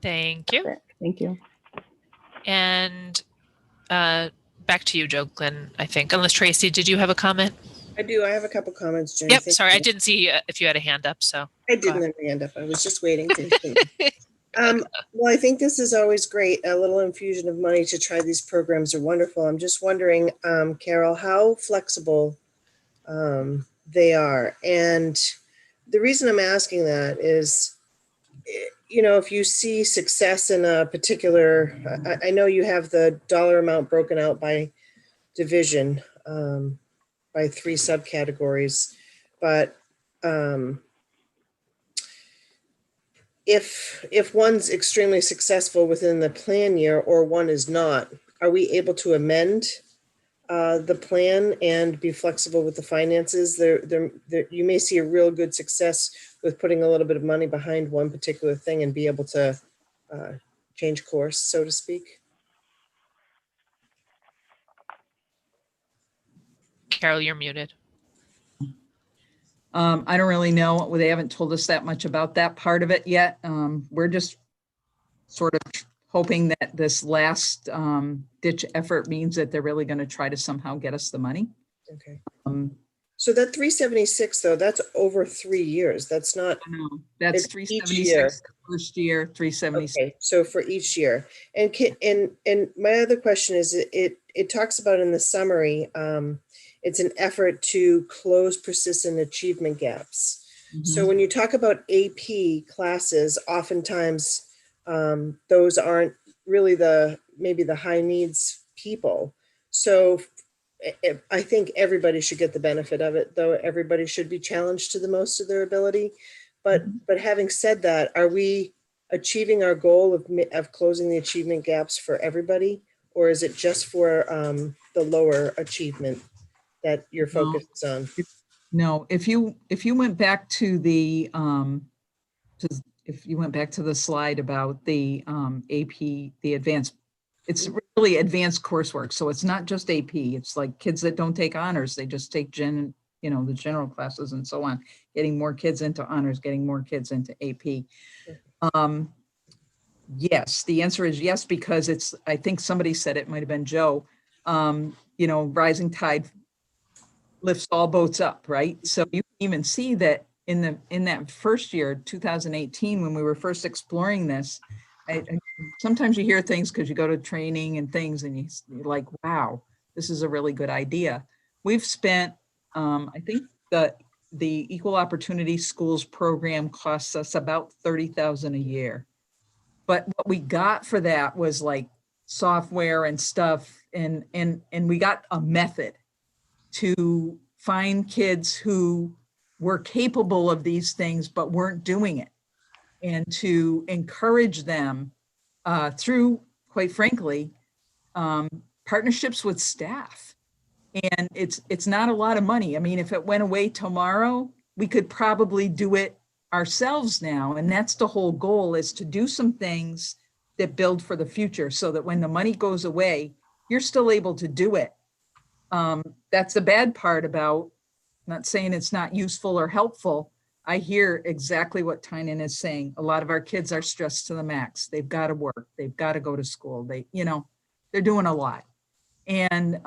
Thank you. Thank you. And back to you, Joe Glenn, I think. Unless Tracy, did you have a comment? I do. I have a couple comments, Jenny. Yep, sorry, I didn't see if you had a hand up, so. I didn't have a hand up. I was just waiting to well, I think this is always great. A little infusion of money to try these programs are wonderful. I'm just wondering, Carol, how flexible they are. And the reason I'm asking that is, if you see success in a particular, I know you have the dollar amount broken out by division, by 3 subcategories, but if one's extremely successful within the plan year or one is not, are we able to amend the plan and be flexible with the finances? You may see a real good success with putting a little bit of money behind one particular thing and be able to change course, so to speak. Carol, you're muted. I don't really know. They haven't told us that much about that part of it yet. We're just sort of hoping that this last ditch effort means that they're really going to try to somehow get us the money. Okay. So that 376 though, that's over 3 years. That's not. No, that's 376 first year, 376. Okay, so for each year. And my other question is, it talks about in the summary, it's an effort to close persistent achievement gaps. Mm-hmm. So when you talk about AP classes, oftentimes those aren't really maybe the high needs people. So I think everybody should get the benefit of it, though everybody should be challenged to the most of their ability. But having said that, are we achieving our goal of closing the achievement gaps for everybody, or is it just for the lower achievement that your focus is on? No, if you went back to the slide about the AP, the advanced, it's really advanced coursework. So it's not just AP. It's like kids that don't take honors. They just take the general classes and so on, getting more kids into honors, getting more kids into AP. Yes, the answer is yes, because I think somebody said it, might've been Joe, rising tide lifts all boats up, right? So you can even see that in that first year, 2018, when we were first exploring this, sometimes you hear things because you go to training and things and you're like, wow, this is a really good idea. We've spent, I think the Equal Opportunity Schools program costs us about $30,000 a year. But what we got for that was like software and stuff. And we got a method to find kids who were capable of these things, but weren't doing it. And to encourage them through, quite frankly, partnerships with staff. And it's not a lot of money. I mean, if it went away tomorrow, we could probably do it ourselves now. And that's the whole goal, is to do some things that build for the future so that when the money goes away, you're still able to do it. That's the bad part about, not saying it's not useful or helpful. I hear exactly what Tynan is saying. A lot of our kids are stressed to the max. They've got to work. They've got to go to school. They're doing a lot. And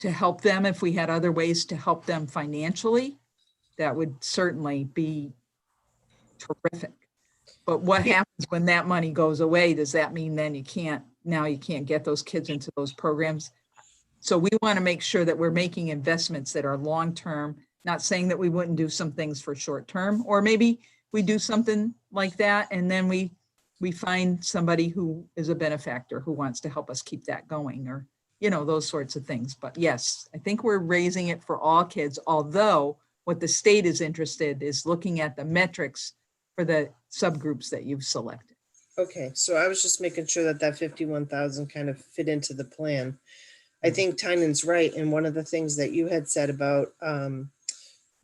to help them, if we had other ways to help them financially, that would certainly be terrific. But what happens when that money goes away? Does that mean then you can't get those kids into those programs? So we want to make sure that we're making investments that are long-term, not saying that we wouldn't do some things for short-term, or maybe we do something like that and then we find somebody who is a benefactor who wants to help us keep that going, or, those sorts of things. But yes, I think we're raising it for all kids, although what the state is interested is looking at the metrics for the subgroups that you've selected. Okay, so I was just making sure that 51,000 kind of fit into the plan. I think Tynan's right. And one of the things that you had said about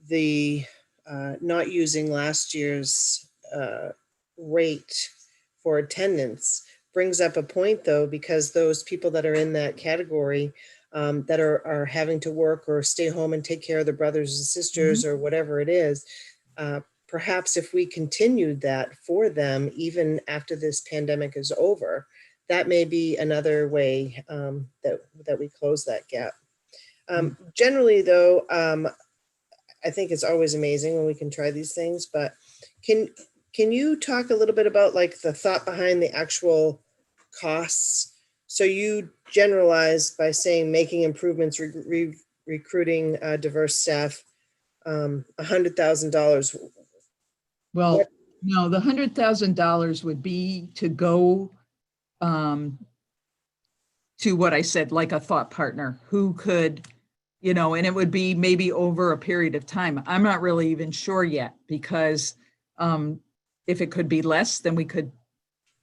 the not using last year's rate for attendance brings up a point, though, because those people that are in that category that are having to work or stay home and take care of their brothers and sisters or whatever it is, perhaps if we continued that for them, even after this pandemic is over, that may be another way that we close that gap. Generally, though, I think it's always amazing when we can try these things, but can you talk a little bit about like the thought behind the actual costs? So you generalized by saying making improvements, recruiting diverse staff, $100,000. Well, no, the $100,000 would be to go to what I said, like a thought partner who could, and it would be maybe over a period of time. I'm not really even sure yet, because if it could be less, then we could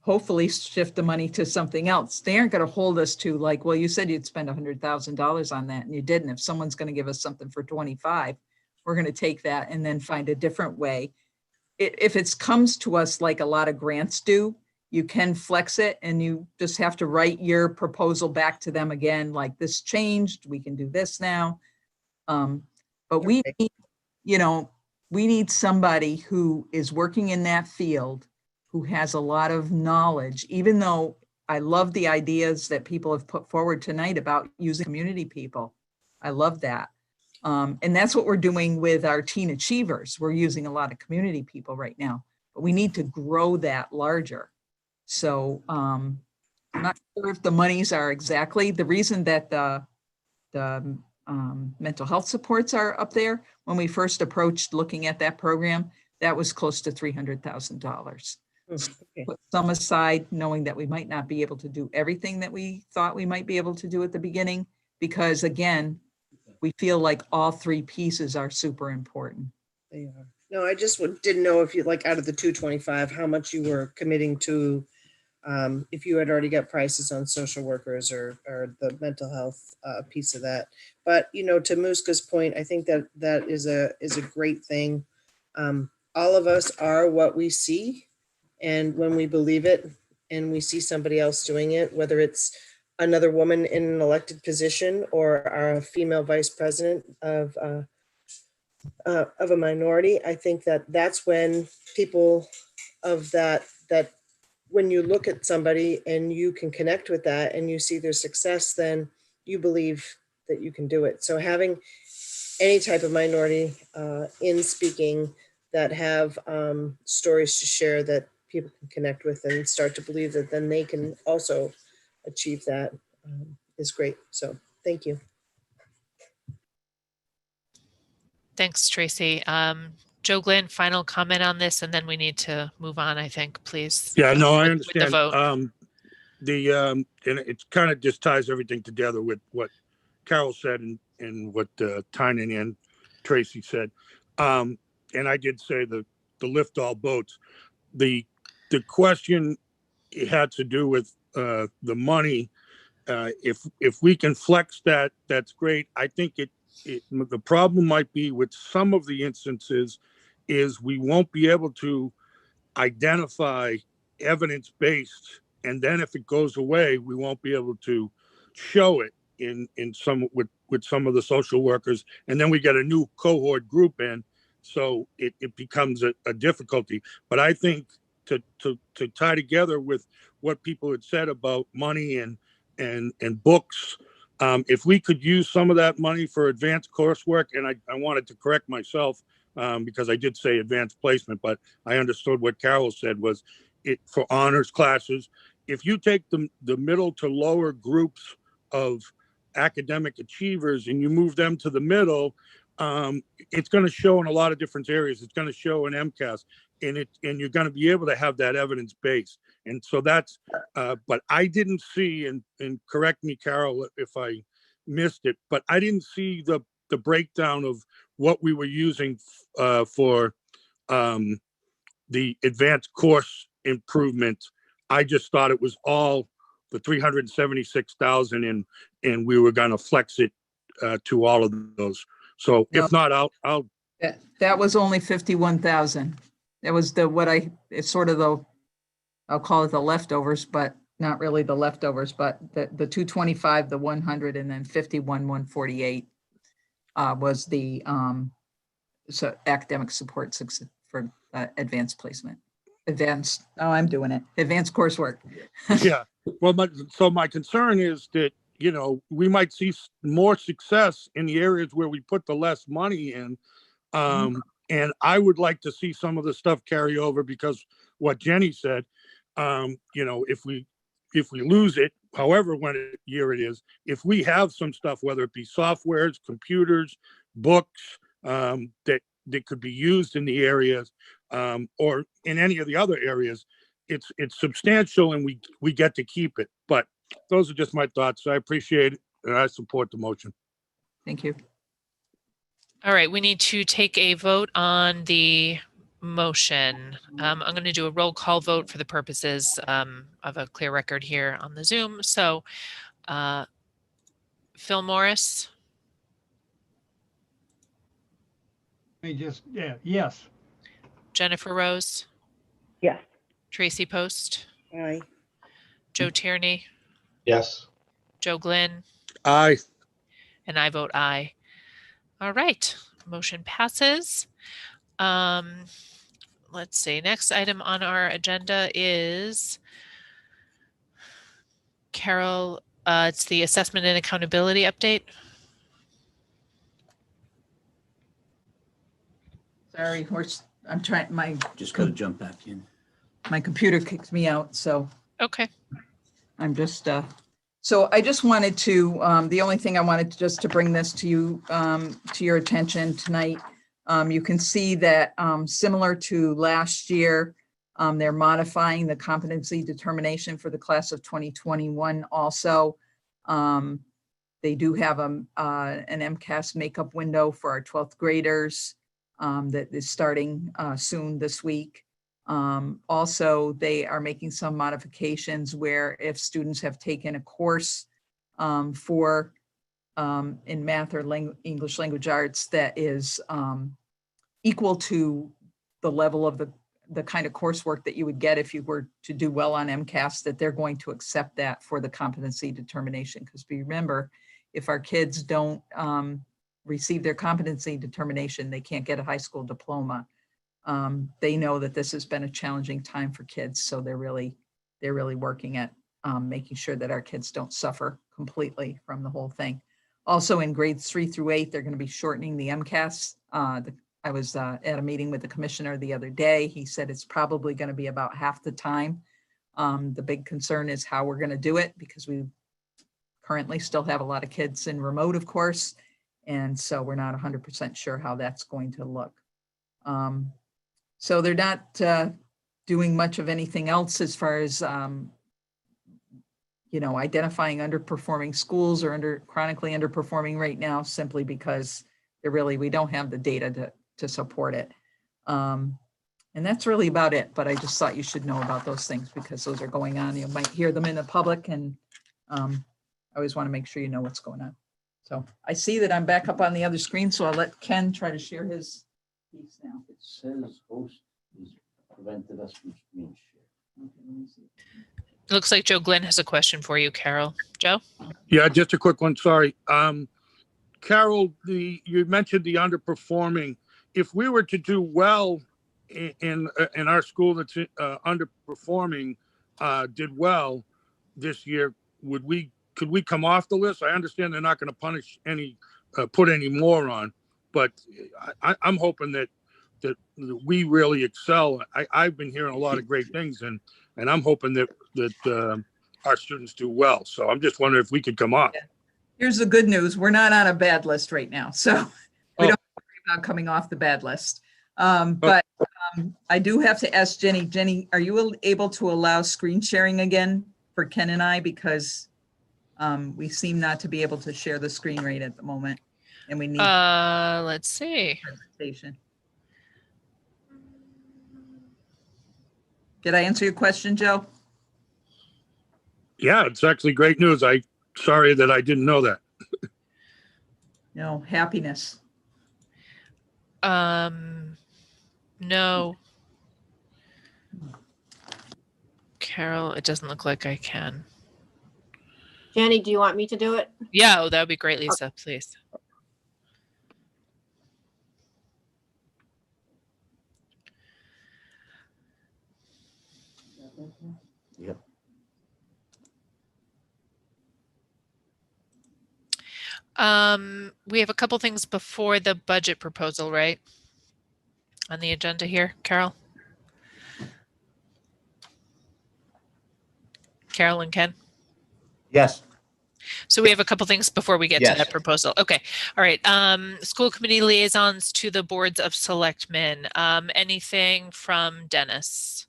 hopefully shift the money to something else. They aren't going to hold us to like, well, you said you'd spend $100,000 on that and you didn't. If someone's going to give us something for 25, we're going to take that and then find a different way. If it comes to us like a lot of grants do, you can flex it and you just have to write your proposal back to them again, like this changed, we can do this now. But we need, we need somebody who is working in that field, who has a lot of knowledge, even though I love the ideas that people have put forward tonight about using community people. I love that. And that's what we're doing with our teen achievers. We're using a lot of community people right now, but we need to grow that larger. So I'm not sure if the monies are exactly the reason that the mental health supports are up there. When we first approached looking at that program, that was close to $300,000. So put some aside, knowing that we might not be able to do everything that we thought we might be able to do at the beginning, because again, we feel like all three pieces are super important. They are. No, I just didn't know if you, like, out of the 225, how much you were committing to, if you had already got prices on social workers or the mental health piece of that. But, to Muska's point, I think that is a great thing. All of us are what we see. And when we believe it and we see somebody else doing it, whether it's another woman in an elected position or our female vice president of a minority, I think that's when people of that when you look at somebody and you can connect with that and you see their success, then you believe that you can do it. So having any type of minority in speaking that have stories to share that people can connect with and start to believe that then they can also achieve that is great. So thank you. Thanks, Tracy. Joe Glenn, final comment on this, and then we need to move on, I think, please. Yeah, no, I with the understand. vote. And it kind of just ties everything together with what Carol said and what Tynan and Tracy said. And I did say the lift all boats. The question had to do with the money. If we can flex that, that's great. I think the problem might be with some of the instances is we won't be able to identify evidence-based, and then if it goes away, we won't be able to show it in some with some of the social workers, and then we get a new cohort group in, so it becomes a difficulty. But I think to tie together with what people had said about money and books, if we could use some of that money for advanced coursework, and I wanted to correct myself because I did say advanced placement, but I understood what Carol said was it for honors classes. If you take the middle to lower groups of academic achievers and you move them to the middle, it's going to show in a lot of different areas. It's going to show in MCAS, and you're going to be able to have that evidence base. And so that's, but I didn't see, and correct me, Carol, if I missed it, but I didn't see the breakdown of what we were using for the advanced course improvement. I just thought it was all the 376,000 and we were going to flex it to all of those. So if not, I'll. That was only 51,000. That was it's sort of I'll call it the leftovers, but not really the leftovers, but the 225, the 100, and then 148 was the academic support for advanced placement. Advanced coursework. Yeah. Well, my concern is that, we might see more success in the areas where we put the less money in. And I would like to see some of the stuff carry over, because what Jenny said, if we lose it, however year it is, if we have some stuff, whether it be softwares, computers, books, that could be used in the areas, or in any of the other areas, it's substantial and we get to keep it. But those are just my thoughts. I appreciate it and I support the motion. Thank you. All right, we need to take a vote on the motion. I'm going to do a roll call vote for the purposes of a clear record here on the Zoom. So Phil Morris. Yes. Jennifer Rose. Yes. Tracy Post. Aye. Joe Tierney. Yes. Joe Glenn. Aye. And I vote aye. All right, motion passes. Let's see, next item on our agenda is Carol, it's the assessment and accountability update. Sorry, I'm trying, just gotta jump back in. My computer kicked me out, so. Okay. I'm just, so I just wanted to, the only thing I wanted to bring this to you, to your attention tonight. You can see that similar to last year, they're modifying the competency determination for the class of 2021 also. They do have an MCAS makeup window for our 12th graders that is starting soon this week. Also, they are making some modifications where if students have taken a course in math or English language arts that is equal to the level of the kind of coursework that you would get if you were to do well on MCAS, that they're going to accept that for the competency determination. Because remember, if our kids don't receive their competency determination, they can't get a high school diploma. They know that this has been a challenging time for kids, so they're really working at making sure that our kids don't suffer completely from the whole thing. Also, in grades 3 through 8, they're going to be shortening the MCAS, the I was at a meeting with the commissioner the other day. He said it's probably going to be about half the time. The big concern is how we're going to do it, because we currently still have a lot of kids in remote, of course. And so we're not 100% sure how that's going to look. So they're not doing much of anything else as far as, identifying underperforming schools or chronically underperforming right now, simply because we don't have the data to support it. And that's really about it, but I just thought you should know about those things because those are going on. You might hear them in the public, and I always want to make sure you know what's going on. So I see that I'm back up on the other screen, so I'll let Ken try to share his piece now. It says host is prevented us from screen share. Okay, let me see. It looks like Joe Glenn has a question for you, Carol. Joe? Yeah, just a quick one. Sorry. Carol, you mentioned the underperforming. If we were to do well in our school that's underperforming, did well this year, could we come off the list? I understand they're not going to punish put any more on, but I'm hoping that we really excel. I've been hearing a lot of great things, and I'm hoping that our students do well. So I'm just wondering if we could come off. Yeah. Here's the good news. We're not on a bad list right now. So we don't worry about coming off the bad list. But I do have to ask Jenny. Jenny, are you able to allow screen sharing again for Ken and I? Because we seem not to be able to share the screen right at the moment. And we need let's see. Presentation. Did I answer your question, Joe? Yeah, it's actually great news. Sorry that I didn't know that. No, happiness. No. Carol, it doesn't look like I can. Jenny, do you want me to do it? Yeah, that would be great, Lisa, please. Yep. We have a couple things before the budget proposal, right? On the agenda here, Carol? Carol and Ken? Yes. So we have a couple things before we get Yes. to that proposal. Okay. All right. School committee liaisons to the boards of selectmen. Anything from Dennis?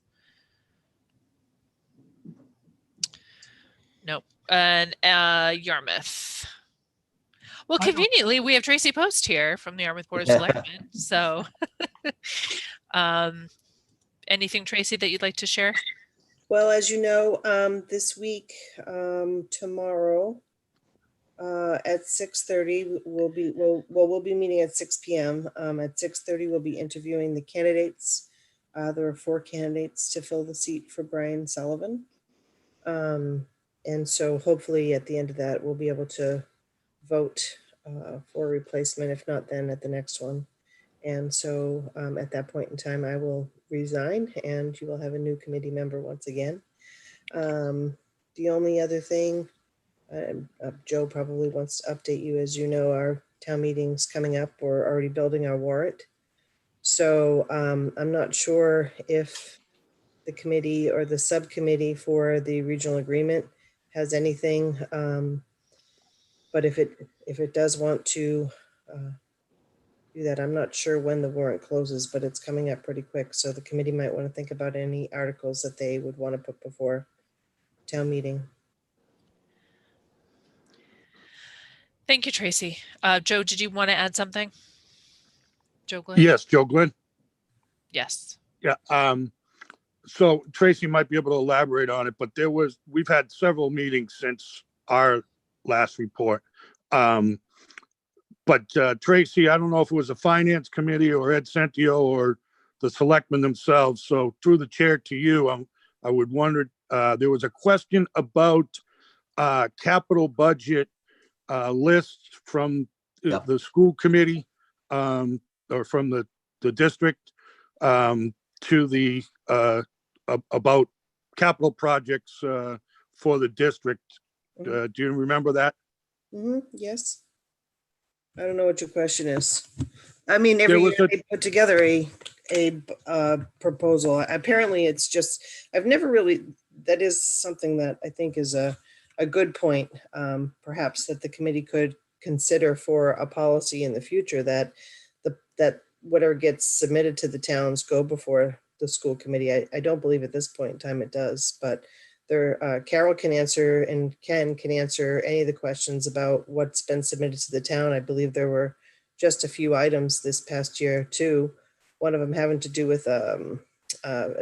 Nope. And Yarmouth. Well, conveniently, we have Tracy Post here from the Yarmouth Board of Selectmen. So anything, Tracy, that you'd like to share? Well, as you know, this week, tomorrow at 6:30, we'll be meeting at 6 p.m. At 6:30, we'll be interviewing the candidates. There are 4 candidates to fill the seat for Brian Sullivan. And so hopefully at the end of that, we'll be able to vote for a replacement. If not, then at the next one. And so at that point in time, I will resign and you will have a new committee member once again. The only other thing, Joe probably wants to update you. As you know, our town meeting's coming up. We're already building our warrant. So I'm not sure if the committee or the subcommittee for the regional agreement has anything. But if it does want to do that, I'm not sure when the warrant closes, but it's coming up pretty quick. So the committee might want to think about any articles that they would want to put before town meeting. Thank you, Tracy. Joe, did you want to add something? Joe Glenn? Yes, Joe Glenn. Yes. Yeah. So Tracy might be able to elaborate on it, but we've had several meetings since our last report. But Tracy, I don't know if it was a finance committee or Ed Centio or the selectmen themselves. So through the chair to you, I would wonder, there was a question about capital budget lists from the school committee or from the district to the about capital projects for the district. Do you remember that? Yes. I don't know what your question is. I mean, every There year was a, they put together a proposal. Apparently, it's just, I've never really, that is something that I think is a good point, perhaps that the committee could consider for a policy in the future, that that whatever gets submitted to the towns go before the school committee. I don't believe at this point in time it does, but there, Carol can answer and Ken can answer any of the questions about what's been submitted to the town. I believe there were just a few items this past year too. One of them having to do with an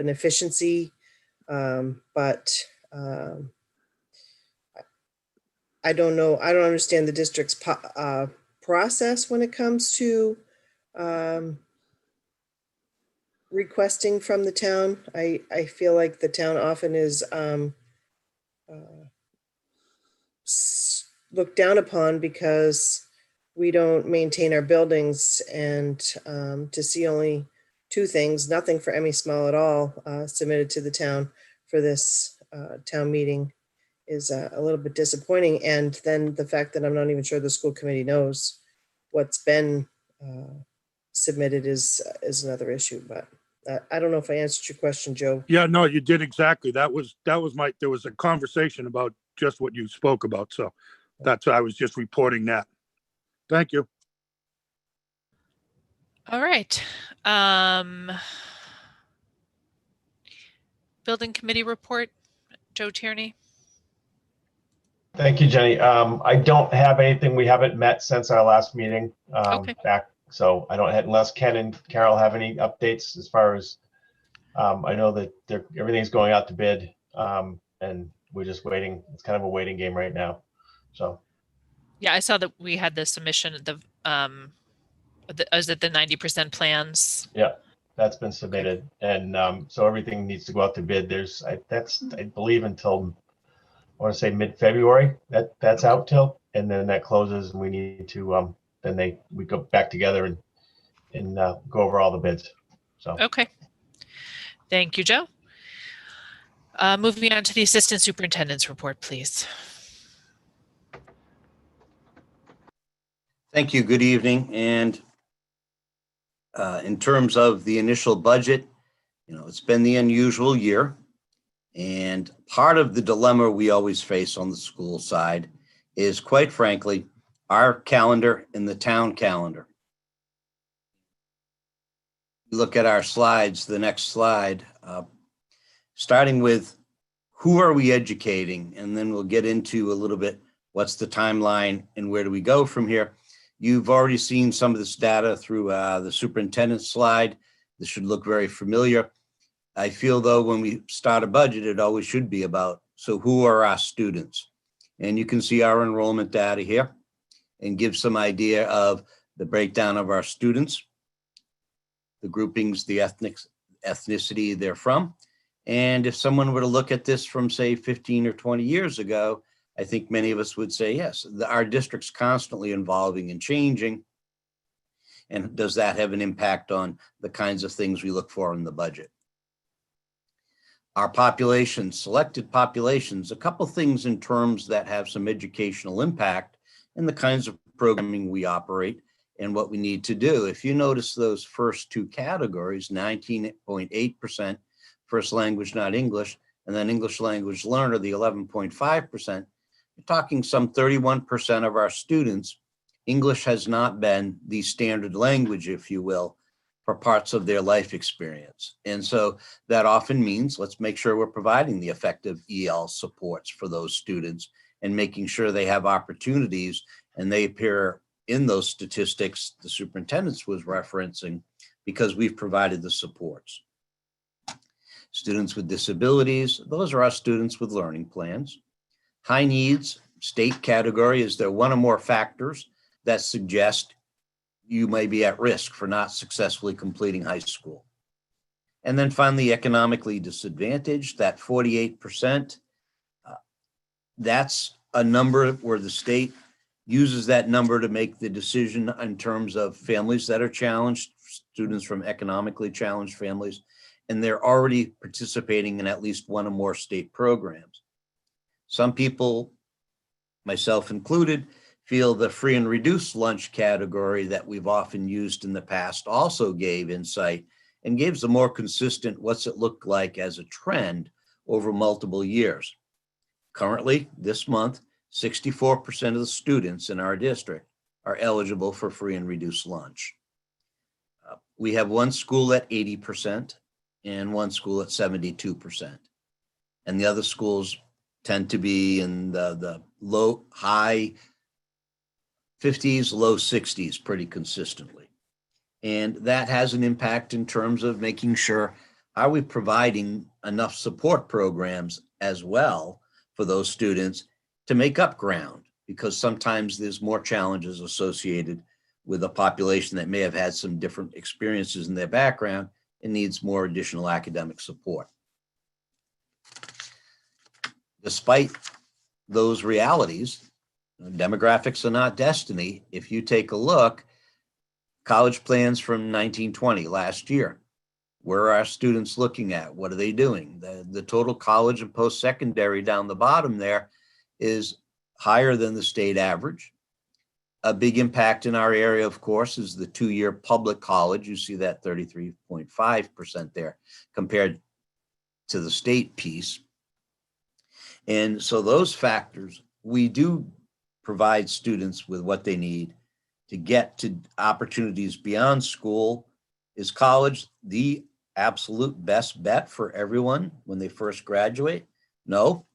efficiency, but I don't know. I don't understand the district's process when it comes to requesting from the town. I feel like the town often is looked down upon because we don't maintain our buildings, and to see only 2 things, nothing for Emmy Small at all, submitted to the town for this town meeting is a little bit disappointing. And then the fact that I'm not even sure the school committee knows what's been submitted is another issue. But I don't know if I answered your question, Joe. yeah, no, you did exactly. That was my, there was a conversation about just what you spoke about. So that's why I was just reporting that. Thank you. All right. Building committee report, Joe Tierney. Thank you, Jenny. I don't have anything. We haven't met since our last meeting Okay. back. So I don't have, unless Ken and Carol have any updates as far as, I know that everything's going out to bid, and we're just waiting. It's kind of a waiting game right now. So. Yeah, I saw that we had the submission of is it the 90% plans? Yeah, that's been submitted. Okay. And so everything needs to go out to bid. I believe until, I want to say mid-February that's out till, and then that closes and we need to, then we go back together and go over all the bids. So. Okay. Thank you, Joe. Moving on to the assistant superintendent's report, please. Thank you. Good evening. And in terms of the initial budget, it's been the unusual year. And part of the dilemma we always face on the school side is, quite frankly, our calendar and the town calendar. Look at our slides, the next slide, starting with who are we educating? And then we'll get into a little bit, what's the timeline and where do we go from here? You've already seen some of this data through the superintendent's slide. This should look very familiar. I feel though, when we start a budget, it always should be about, so who are our students? And you can see our enrollment data here and give some idea of the breakdown of our students, the groupings, the ethnicity they're from. And if someone were to look at this from, say, 15 or 20 years ago, I think many of us would say, yes, our district's constantly evolving and changing. And does that have an impact on the kinds of things we look for in the budget? Our population, selected populations, a couple things in terms that have some educational impact and the kinds of programming we operate and what we need to do. If you notice those first 2 categories, 19.8% first language, not English, and then English language learner, the 11.5%, you're talking some 31% of our students, English has not been the standard language, if you will, for parts of their life experience. And so that often means let's make sure we're providing the effective EL supports for those students and making sure they have opportunities and they appear in those statistics the superintendent was referencing because we've provided the supports. Students with disabilities, those are our students with learning plans. High needs, state category, is there one or more factors that suggest you may be at risk for not successfully completing high school? And then finally, economically disadvantaged, that 48%, that's a number where the state uses that number to make the decision in terms of families that are challenged, students from economically challenged families, and they're already participating in at least one or more state programs. Some people, myself included, feel the free and reduced lunch category that we've often used in the past also gave insight and gives a more consistent what's it look like as a trend over multiple years. Currently, this month, 64% of the students in our district are eligible for free and reduced lunch. We have one school at 80% and one school at 72%. And the other schools tend to be in the high 50s, low 60s pretty consistently. And that has an impact in terms of making sure, are we providing enough support programs as well for those students to make up ground? Because sometimes there's more challenges associated with a population that may have had some different experiences in their background and needs more additional academic support. Despite those realities, demographics are not destiny. If you take a look, college plans from 1920, last year, where are our students looking at? What are they doing? The total college and post-secondary down the bottom there is higher than the state average. A big impact in our area, of course, is the two-year public college. You see that 33.5% there compared to the state piece. And so those factors, we do provide students with what they need to get to opportunities beyond school. Is college the absolute best bet for everyone when they first graduate? No.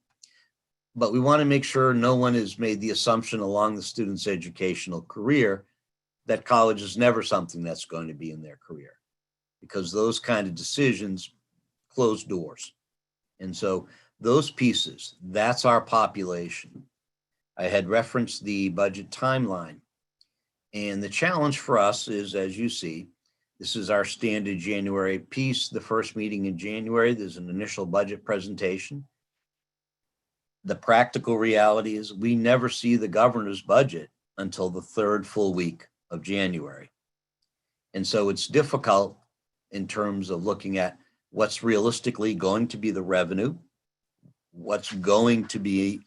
But we want to make sure no one has made the assumption along the student's educational career that college is never something that's going to be in their career, because those kind of decisions close doors. And so those pieces, that's our population. I had referenced the budget timeline. And the challenge for us is, as you see, this is our standard January piece. The first meeting in January, there's an initial budget presentation. The practical reality is we never see the governor's budget until the third full week of January. And so it's difficult in terms of looking at what's realistically going to be the revenue, what's going to be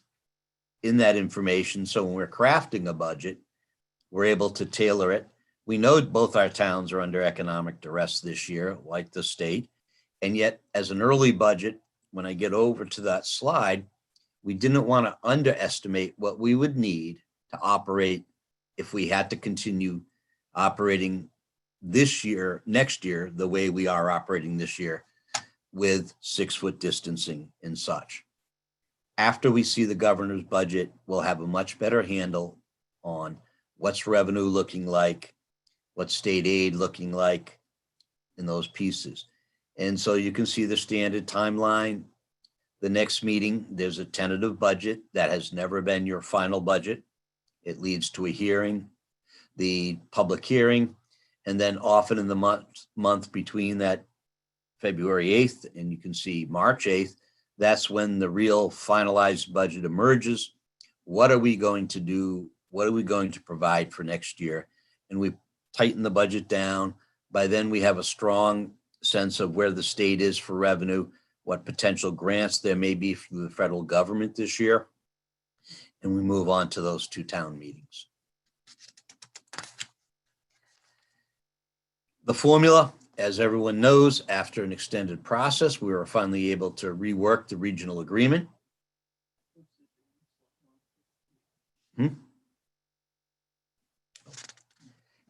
in that information. So when we're crafting a budget, we're able to tailor it. We know both our towns are under economic duress this year, like the state. And yet, as an early budget, when I get over to that slide, we didn't want to underestimate what we would need to operate if we had to continue operating this year, next year, the way we are operating this year with 6-foot distancing and such. After we see the governor's budget, we'll have a much better handle on what's revenue looking like, what's state aid looking like in those pieces. And so you can see the standard timeline. The next meeting, there's a tentative budget that has never been your final budget. It leads to a hearing, the public hearing, and then often in the month between that February 8th and you can see March 8th, that's when the real finalized budget emerges. What are we going to do? What are we going to provide for next year? And we tighten the budget down. By then we have a strong sense of where the state is for revenue, what potential grants there may be from the federal government this year. And we move on to those two town meetings. The formula, as everyone knows, after an extended process, we were finally able to rework the regional agreement.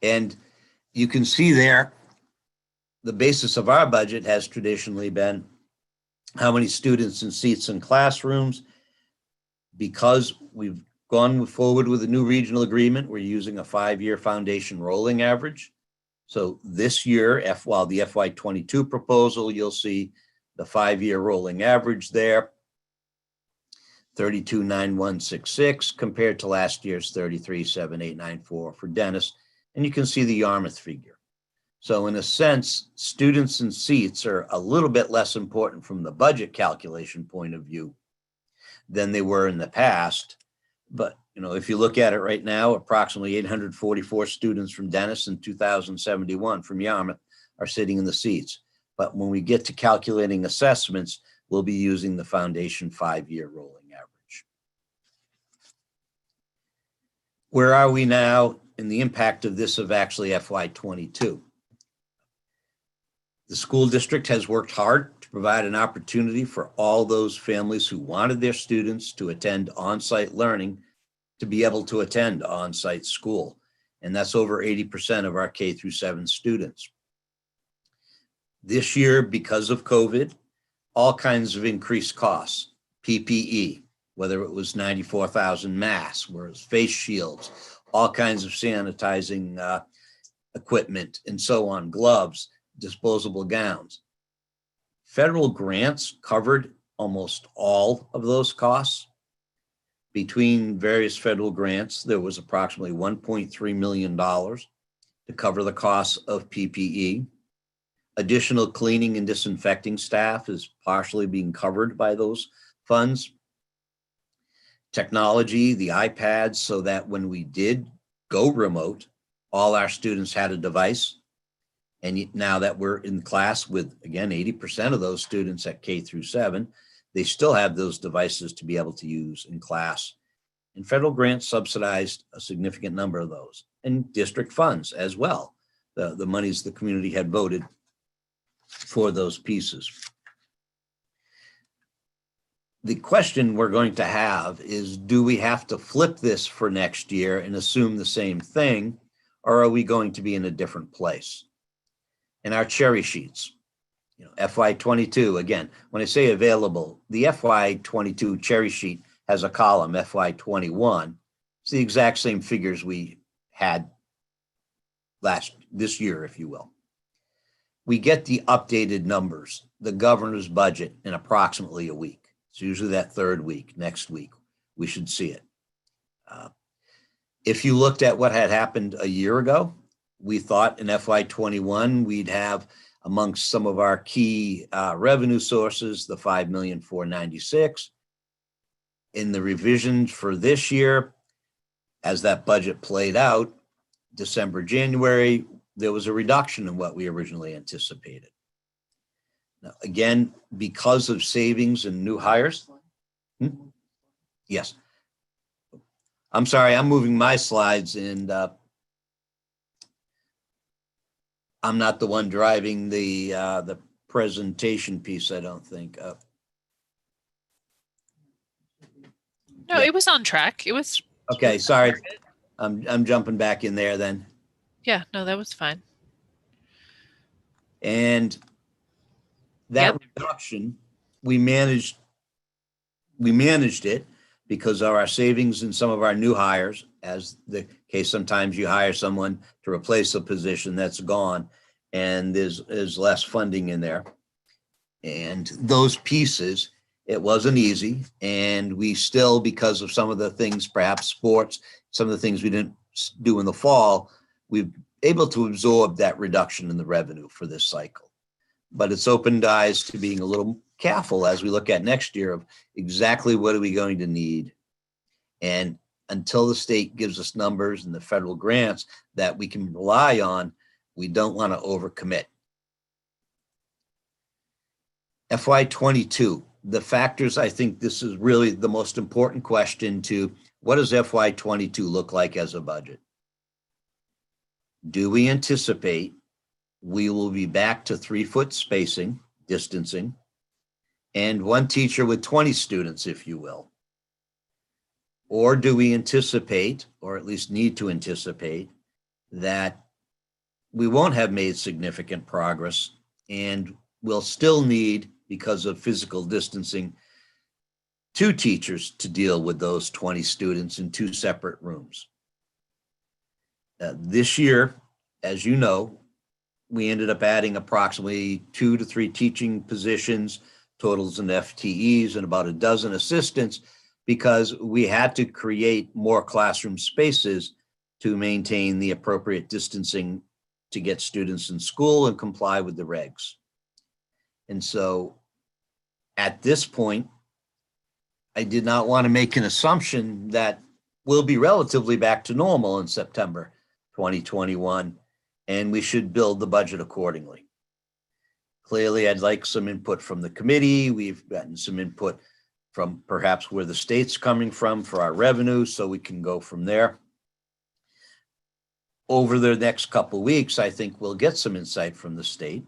And you can see there, the basis of our budget has traditionally been how many students and seats in classrooms. Because we've gone forward with a new regional agreement, we're using a 5-year foundation rolling average. So this year, while the FY22 proposal, you'll see the 5-year rolling average there, 32,9,166 compared to last year's 33,7,894 for Dennis. And you can see the Yarmouth figure. So in a sense, students and seats are a little bit less important from the budget calculation point of view than they were in the past. But if you look at it right now, approximately 844 students from Dennis and 2,071 from Yarmouth are sitting in the seats. But when we get to calculating assessments, we'll be using the foundation 5-year rolling average. Where are we now in the impact of this of actually FY22? The school district has worked hard to provide an opportunity for all those families who wanted their students to attend on-site learning to be able to attend on-site school. And that's over 80% of our K through 7 students. This year, because of COVID, all kinds of increased costs, PPE, whether it was 94,000 masks, whether it was face shields, all kinds of sanitizing equipment and so on, gloves, disposable gowns. Federal grants covered almost all of those costs. Between various federal grants, there was approximately $1.3 million to cover the costs of PPE. Additional cleaning and disinfecting staff is partially being covered by those funds. Technology, the iPads, so that when we did go remote, all our students had a device. And now that we're in class with, again, 80% of those students at K through 7, they still have those devices to be able to use in class. And federal grants subsidized a significant number of those, and district funds as well. The monies the community had voted for those pieces. The question we're going to have is, do we have to flip this for next year and assume the same thing, or are we going to be in a different place? And our cherry sheets, FY22, again, when I say available, the FY22 cherry sheet has a column, FY21. It's the exact same figures we had this year, if you will. We get the updated numbers, the governor's budget, in approximately a week. It's usually that third week, next week, we should see it. If you looked at what had happened a year ago, we thought in FY21, we'd have amongst some of our key revenue sources, the $5,496,000. In the revisions for this year, as that budget played out, December, January, there was a reduction in what we originally anticipated. Now, again, because of savings and new hires. Yes. I'm sorry, I'm moving my slides, and I'm not the one driving the presentation piece, I don't think. No, it was on track. It was. Okay, sorry. I'm jumping back in there then. Yeah, no, that was fine. And that reduction, we managed it because of our savings and some of our new hires, as the case, sometimes you hire someone to replace a position that's gone and there's less funding in there. And those pieces, it wasn't easy. And we still, because of some of the things, perhaps sports, some of the things we didn't do in the fall, we've able to absorb that reduction in the revenue for this cycle. But it's opened eyes to being a little careful as we look at next year of exactly what are we going to need. And until the state gives us numbers and the federal grants that we can rely on, we don't want to overcommit. FY22, the factors, I think this is really the most important question to what does FY22 look like as a budget? Do we anticipate we will be back to 3-foot spacing, distancing, and one teacher with 20 students, if you will? Or do we anticipate, or at least need to anticipate, that we won't have made significant progress and we'll still need, because of physical distancing, 2 teachers to deal with those 20 students in 2 separate rooms? This year, as you know, we ended up adding approximately 2 to 3 teaching positions, totals in FTEs, and about a dozen assistants, because we had to create more classroom spaces to maintain the appropriate distancing to get students in school and comply with the regs. And so at this point, I did not want to make an assumption that we'll be relatively back to normal in September 2021, and we should build the budget accordingly. Clearly, I'd like some input from the committee. We've gotten some input from perhaps where the state's coming from for our revenue, so we can go from there. over the next couple of weeks, I think we'll get some insight from the state.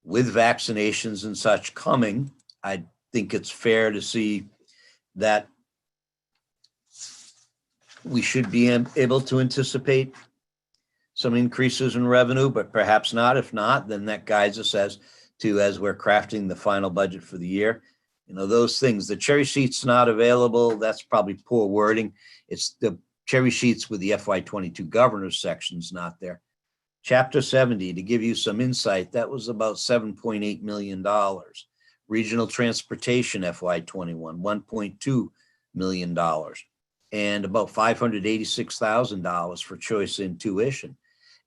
With vaccinations and such coming, I think it's fair to see that we should be able to anticipate some increases in revenue, but perhaps not. If not, then that guides us as we're crafting the final budget for the year. You know, those things, the cherry sheet's not available. That's probably poor wording. It's the cherry sheets with the FY22 governors sections not there. Chapter 70, to give you some insight, that was about $7.8 million. Regional transportation FY21, $1.2 million. And about $586,000 for choice in tuition.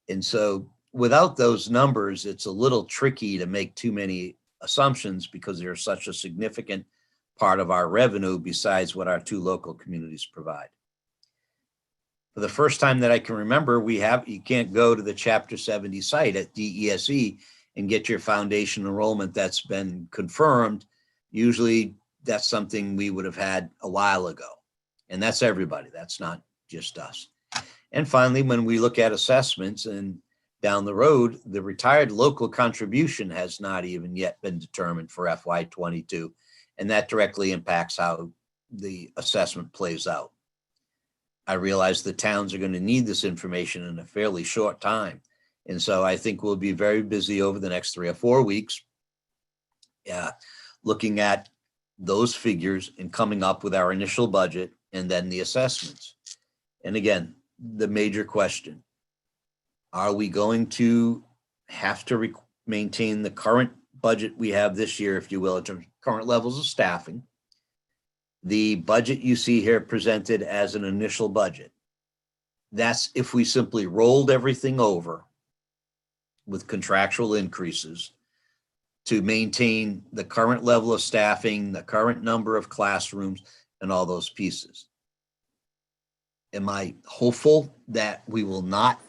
And so without those numbers, it's a little tricky to make too many assumptions because they're such a significant part of our revenue besides what our two local communities provide. For the first time that I can remember, you can't go to the Chapter 70 site at DESE and get your foundation enrollment that's been confirmed. Usually that's something we would have had a while ago. And that's everybody, that's not just us. And finally, when we look at assessments and down the road, the retired local contribution has not even yet been determined for FY22. And that directly impacts how the assessment plays out. I realize the towns are going to need this information in a fairly short time. And so I think we'll be very busy over the next 3 or 4 weeks looking at those figures and coming up with our initial budget and then the assessments. And again, the major question, are we going to have to maintain the current budget we have this year, if you will, in terms of current levels of staffing? The budget you see here presented as an initial budget. That's if we simply rolled everything over with contractual increases to maintain the current level of staffing, the current number of classrooms, and all those pieces. Am I hopeful that we will not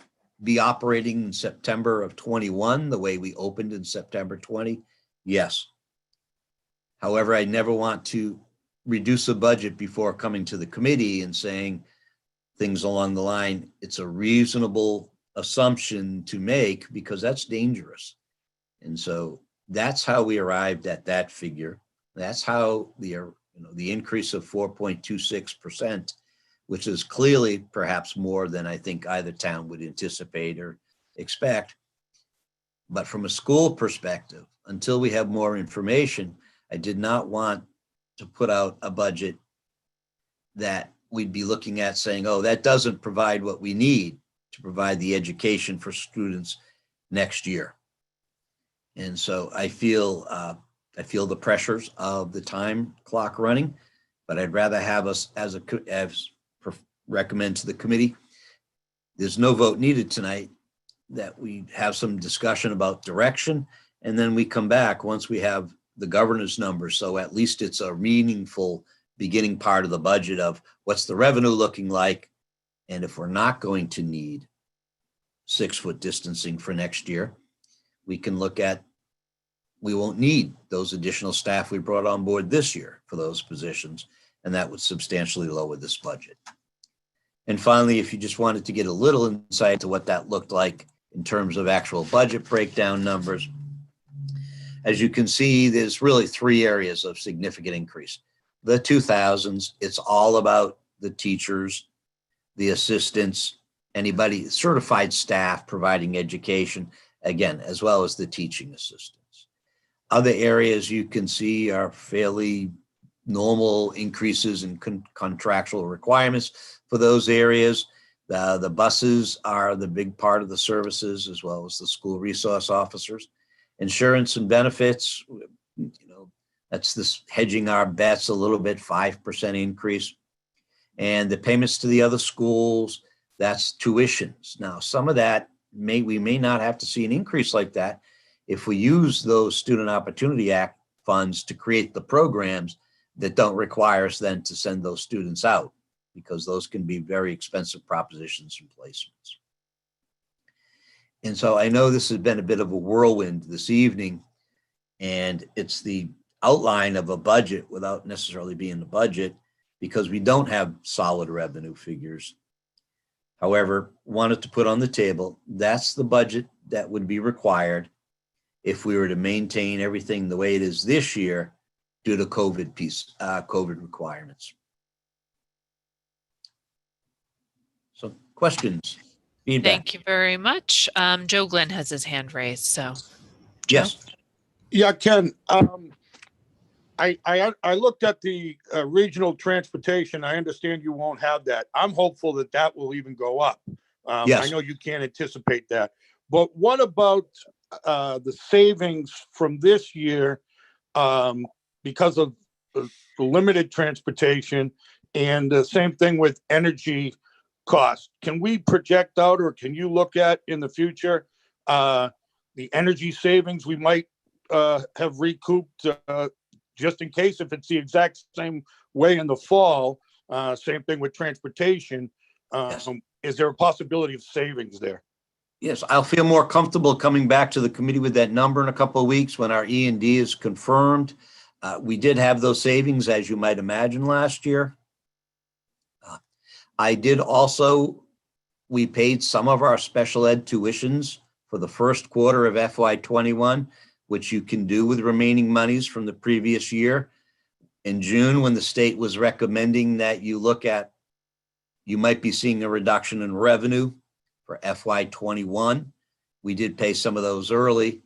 be operating in September of 21 the way we opened in September 20? Yes. However, I never want to reduce a budget before coming to the committee and saying things along the line, it's a reasonable assumption to make, because that's dangerous. And so that's how we arrived at that figure. That's how the increase of 4.26%, which is clearly perhaps more than I think either town would anticipate or expect. But from a school perspective, until we have more information, I did not want to put out a budget that we'd be looking at saying, oh, that doesn't provide what we need to provide the education for students next year. And so I feel the pressures of the time clock running, but I'd rather have us as recommend to the committee. There's no vote needed tonight, that we have some discussion about direction, and then we come back once we have the governor's numbers. So at least it's a meaningful beginning part of the budget of what's the revenue looking like. And if we're not going to need 6-foot distancing for next year, we can look at, we won't need those additional staff we brought on board this year for those positions. And that would substantially lower this budget. And finally, if you just wanted to get a little insight to what that looked like in terms of actual budget breakdown numbers, as you can see, there's really 3 areas of significant increase. The 2000s, it's all about the teachers, the assistants, anybody, certified staff providing education, again, as well as the teaching assistants. Other areas you can see are fairly normal increases in contractual requirements for those areas. The buses are the big part of the services, as well as the school resource officers. Insurance and benefits, that's this hedging our bets a little bit, 5% increase. And the payments to the other schools, that's tuitions. Now, some of that we may not have to see an increase like that if we use those Student Opportunity Act funds to create the programs that don't require us then to send those students out, because those can be very expensive propositions and placements. And so I know this has been a bit of a whirlwind this evening, and it's the outline of a budget without necessarily being the budget, because we don't have solid revenue figures. However, wanted to put on the table, that's the budget that would be required if we were to maintain everything the way it is this year due to COVID requirements. So questions, feedback? Thank you very much. Joe Glenn has his hand raised, so. Joe? Yes. Yeah, Ken, I looked at the regional transportation. I understand you won't have that. I'm hopeful that that will even go up. Yes. I know you can't anticipate that, but what about the savings from this year because of the limited transportation, and the same thing with energy costs? Can we project out, or can you look at in the future the energy savings we might have recouped, just in case if it's the exact same way in the fall? Same thing with transportation. Yes. Is there a possibility of savings there? Yes, I'll feel more comfortable coming back to the committee with that number in a couple of weeks when our E&D is confirmed. We did have those savings, as you might imagine, last year. I did also, we paid some of our special ed tuitions for the first quarter of FY21, which you can do with remaining monies from the previous year. In June, when the state was recommending that you look at, you might be seeing a reduction in revenue for FY21. We did pay some of those early,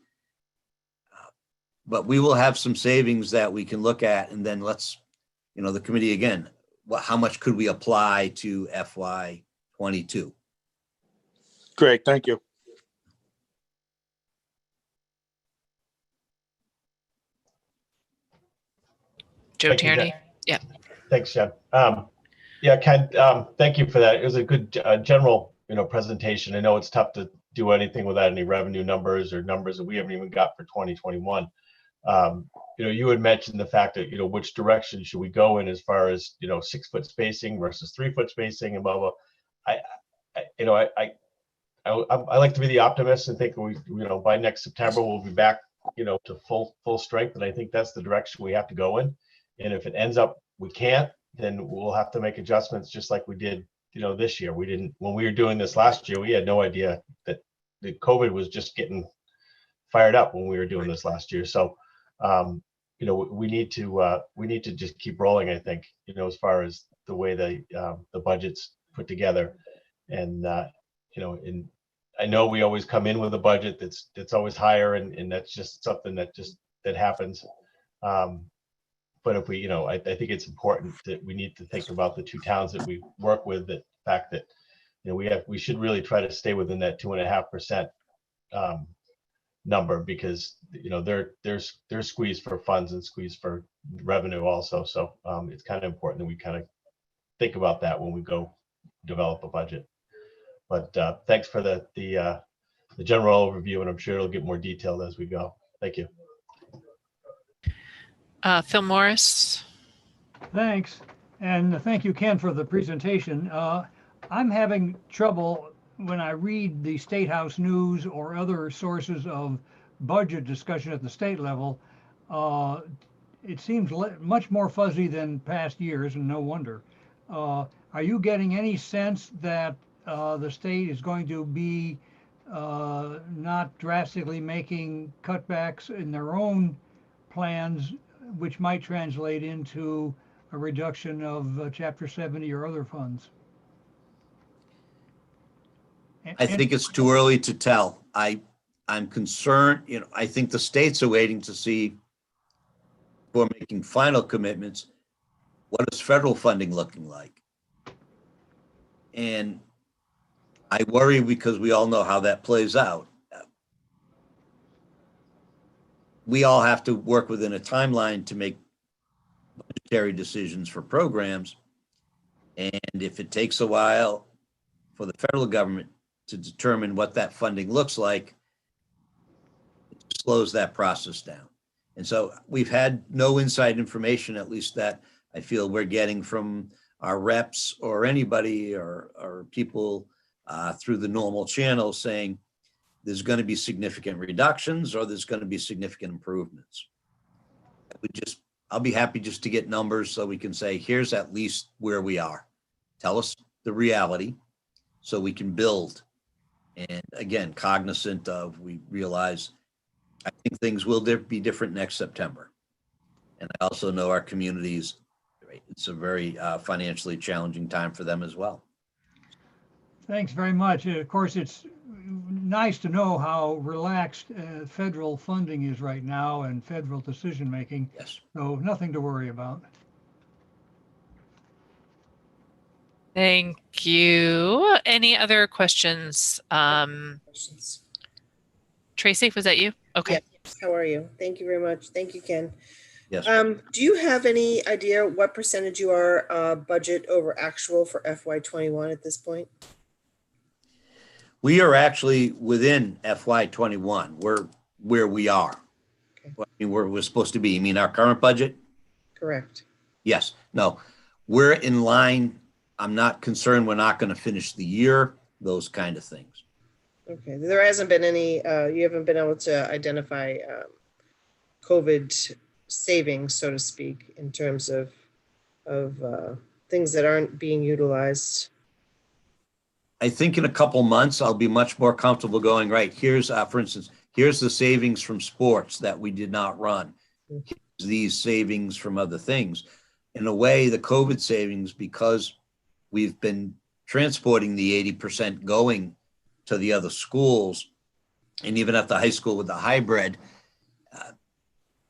but we will have some savings that we can look at, and then let's, the committee again, how much could we apply to FY22? Great, thank you. Joe Thank you, Tierney? Jen. Yeah. Thanks, Jen. Yeah, Ken, thank you for that. It was a good general, presentation. I know it's tough to do anything without any revenue numbers or numbers that we haven't even got for 2021. You had mentioned the fact that, which direction should we go in as far as, 6 foot spacing versus 3 foot spacing and blah, blah. I like to be the optimist and think by next September we'll be back, to full strength. And I think that's the direction we have to go in. And if it ends up we can't, then we'll have to make adjustments just like we did, this year. When we were doing this last year, we had no idea that the COVID was just getting fired up when we were doing this last year. So, we need to just keep rolling, I think, as far as the way the budget's put together. And, I know we always come in with a budget that's always higher, and that's just something that happens. But if we, I think it's important that we need to think about the 2 towns that we work with, the fact that, we should really try to stay within that 2.5% number, because, they're squeezed for funds and squeezed for revenue also. So it's kind of important that we kind of think about that when we go develop a budget. But thanks for the general overview, and I'm sure it'll get more detailed as we go. Thank you. Phil Morris. Thanks. And thank you, Ken, for the presentation. I'm having trouble when I read the State House News or other sources of budget discussion at the state level. It seems much more fuzzy than past years, and no wonder. Are you getting any sense that the state is going to be not drastically making cutbacks in their own plans, which might translate into a reduction of Chapter 70 or other funds? I think it's too early to tell. I'm concerned, I think the states are waiting to see, before making final commitments, what is federal funding looking like? And I worry because we all know how that plays out. We all have to work within a timeline to make budgetary decisions for programs. And if it takes a while for the federal government to determine what that funding looks like, it slows that process down. And so we've had no inside information, at least that I feel we're getting from our reps or anybody or people through the normal channels saying there's going to be significant reductions or there's going to be significant improvements. I'll be happy just to get numbers so we can say, here's at least where we are. Tell us the reality so we can build. And again, cognizant of, we realize, I think things will be different next September. And I also know our communities, it's a very financially challenging time for them as well. Thanks very much. Of course, it's nice to know how relaxed federal funding is right now and federal decision-making. Yes. So nothing to worry about. Thank you. Any other questions? Questions? Tracy, was that you? Okay. Yes. How are you? Thank you very much. Thank you, Ken. Yes. Do you have any idea what percentage you are budget over actual for FY21 at this point? We are actually within FY21. We're where we are. Okay. I mean, where we're supposed to be. You mean our current budget? Correct. Yes. No, we're in line. I'm not concerned we're not going to finish the year, those kind of things. Okay. There hasn't been any, you haven't been able to identify COVID savings, so to speak, in terms of things that aren't being utilized. I think in a couple months, I'll be much more comfortable going, right, here's, for instance, here's the savings from sports that we did not run. Here's these savings from other things. In a way, the COVID savings, because we've been transporting the 80% going to the other schools, and even at the high school with the hybrid,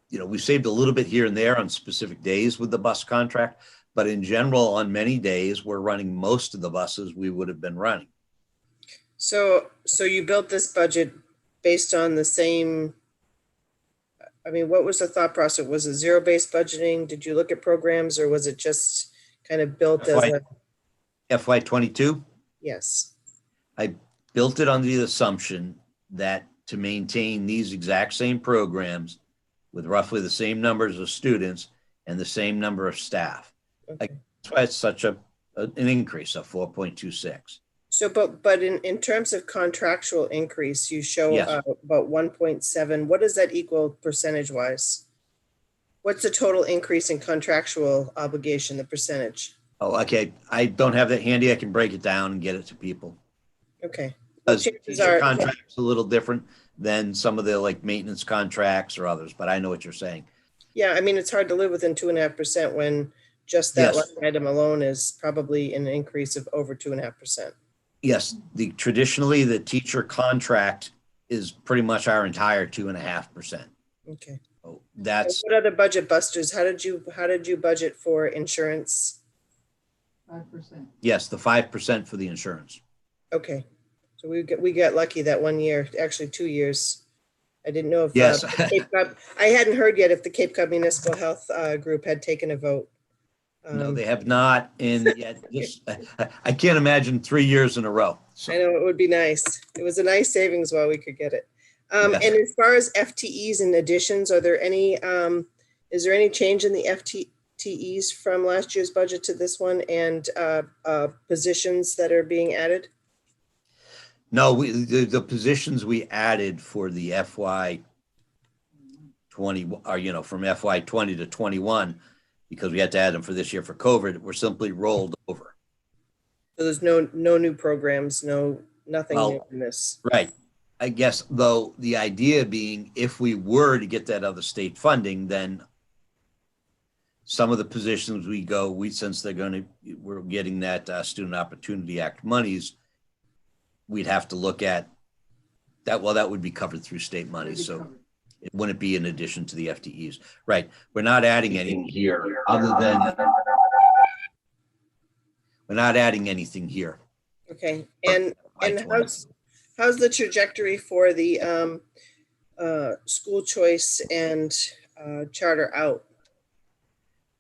you know, we saved a little bit here and there on specific days with the bus contract, but in general, on many days, we're running most of the buses we would have been running. So you built this budget based on the same, I mean, what was the thought process? Was it zero-based budgeting? Did you look at programs, or was it just kind of built as a? FY22? Yes. I built it on the assumption that to maintain these exact same programs with roughly the same numbers of students and the same number of staff. Okay. That's why it's such an increase of 4.26. So, but in terms of contractual increase, you show Yes. About 1.7. What does that equal percentage wise? What's the total increase in contractual obligation, the percentage? Oh, okay. I don't have that handy. I can break it down and get it to people. Okay. Because Chances teacher are- contract's a little different than some of the like maintenance contracts or others, but I know what you're saying. Yeah, I mean, it's hard to live within 2.5% when just that Yes. line item alone is probably an increase of over 2.5%. Yes, traditionally the teacher contract is pretty much our entire 2.5%. Okay. So that's, What other budget busters? How did you budget for insurance? 5%. yes, the 5% for the insurance. Okay. So we got lucky that 1 year, actually 2 years. I didn't know if Yes. Cape Cod, I hadn't heard yet if the Cape Cod Municipal Health Group had taken a vote. No, they have not. And yet I can't imagine 3 years in a row. So, I know, it would be nice. It was a nice savings while we could get it. Yes. And as far as FTEs and additions, are there any, is there any change in the FTEs from last year's budget to this one, and positions that are being added? no, the positions we added for the FY20 are, you know, from FY20 to 21, because we had to add them for this year for COVID, were simply rolled over. So there's no new programs, nothing new in this. Right. I guess, though, the idea being if we were to get that other state funding, then some of the positions since we're getting that Student Opportunity Act monies, we'd have to look at that. Well, that would be covered through state money. So it wouldn't be in addition to the FTEs. Right. We're not adding anything here other than we're not adding anything here. Okay. And how's the trajectory for the school choice and charter out?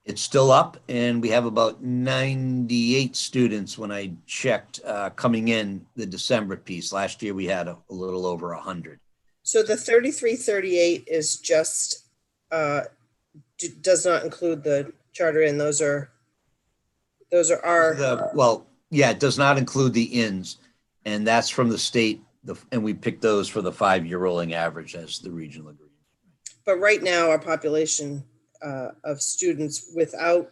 It's still up, and we have about 98 students when I checked coming in the December piece. Last year, we had a little over 100. So the 3338 is just, does not include the charter, and those are our. Well, yeah, it does not include the ins, and that's from the state, and we picked those for the 5-year rolling average as the regional agreement. But right now, our population of students without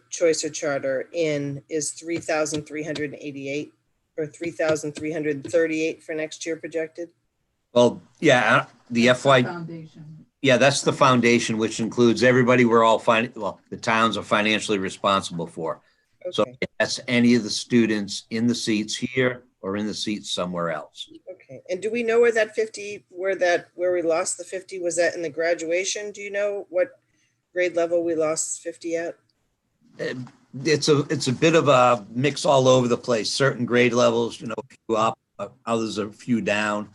choice or charter in is 3,388. or 3,338 for next year projected? Well, yeah, the FY, yeah, that's the foundation, which includes everybody we're all well, the towns are financially responsible for. So Okay, that's any of the students in the seats here or in the seats somewhere else. okay. And do we know where that 50, where we lost the 50, was that in the graduation? Do you know what grade level we lost 50 at? It's a bit of a mix all over the place. Certain grade levels, you know, a few up, others a few down.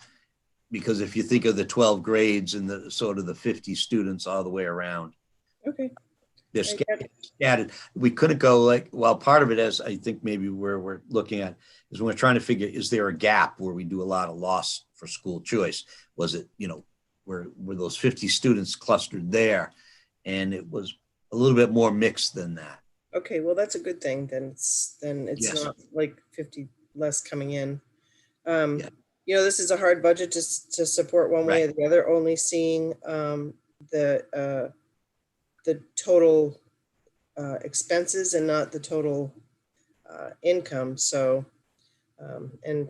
Because if you think of the 12 grades and the sort of the 50 students all the way around. Okay. They're scattered. We couldn't go like, well, part of it is, I think maybe where we're looking at is when we're trying to figure, is there a gap where we do a lot of loss for school choice? Was it, you know, were those 50 students clustered there? And it was a little bit more mixed than that. Okay, well, that's a good thing. Then it's Yes. not like 50 less coming in. Yeah. You know, this is a hard budget to support one way or the other, only seeing the total expenses and not the total income. So, and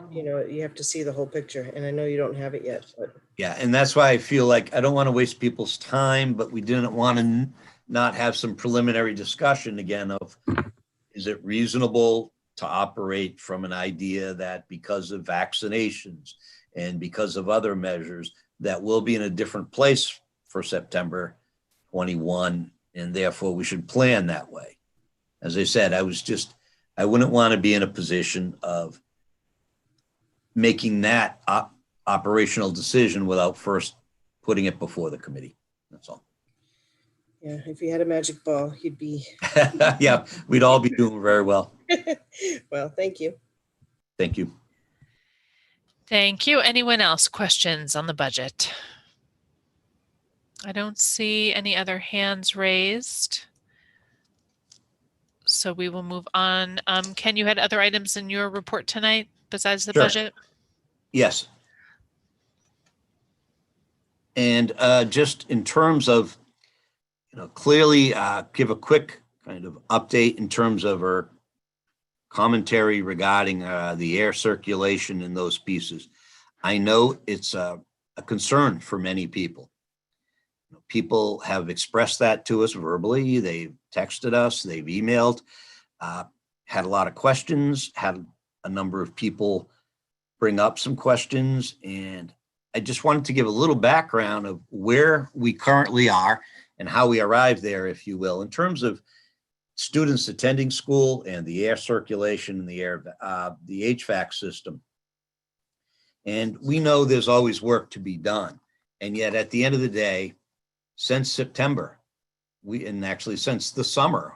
you know, you have to see the whole picture, and I know you don't have it yet, but. Yeah, and that's why I feel like I don't want to waste people's time, but we didn't want to not have some preliminary discussion again of, is it reasonable to operate from an idea that because of vaccinations and because of other measures that we'll be in a different place for September 21, and therefore we should plan that way. As I said, I wouldn't want to be in a position of making that operational decision without first putting it before the committee. That's all. Yeah, if you had a magic ball, you'd be. Yeah, we'd all be doing very well. Well, thank you. Thank you. Thank you. Anyone else? Questions on the budget? I don't see any other hands raised. So we will move on. Ken, you had other items in your report tonight besides the Sure. budget? Yes. And just in terms of, you know, clearly give a quick kind of update in terms of our commentary regarding the air circulation in those pieces. I know it's a concern for many people. You know, people have expressed that to us verbally. They've texted us, they've emailed, had a lot of questions, had a number of people bring up some questions. And I just wanted to give a little background of where we currently are and how we arrived there, if you will, in terms of students attending school and the air circulation and the HVAC system. And we know there's always work to be done. And yet at the end of the day, since September, and actually since the summer,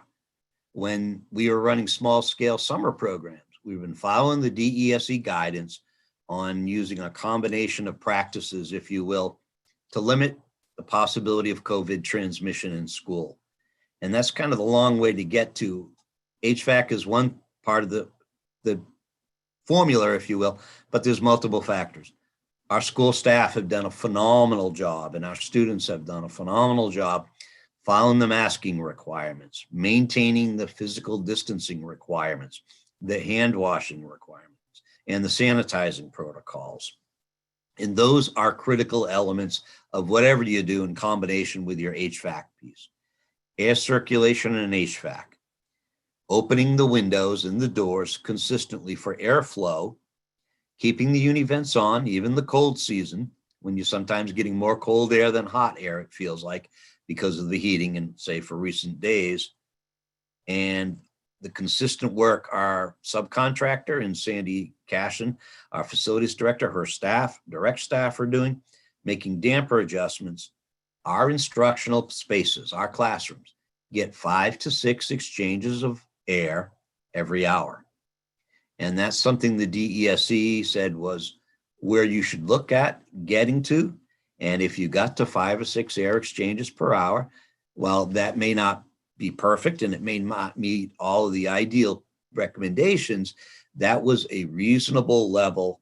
when we were running small scale summer programs, we've been following the DESE guidance on using a combination of practices, if you will, to limit the possibility of COVID transmission in school. And that's kind of the long way to get to. HVAC is one part of the formula, if you will, but there's multiple factors. Our school staff have done a phenomenal job, and our students have done a phenomenal job following the masking requirements, maintaining the physical distancing requirements, the hand washing requirements, and the sanitizing protocols. And those are critical elements of whatever you do in combination with your HVAC piece. Air circulation and HVAC. Opening the windows and the doors consistently for airflow, keeping the univents on, even the cold season, when you're sometimes getting more cold air than hot air, it feels like, because of the heating and say for recent days. And the consistent work our subcontractor and Sandy Cashin, our facilities director, her staff, direct staff are doing, making damper adjustments. Our instructional spaces, our classrooms, get 5 to 6 exchanges of air every hour. And that's something the DESE said was where you should look at getting to. And if you got to 5 or 6 air exchanges per hour, well, that may not be perfect and it may not meet all of the ideal recommendations. That was a reasonable level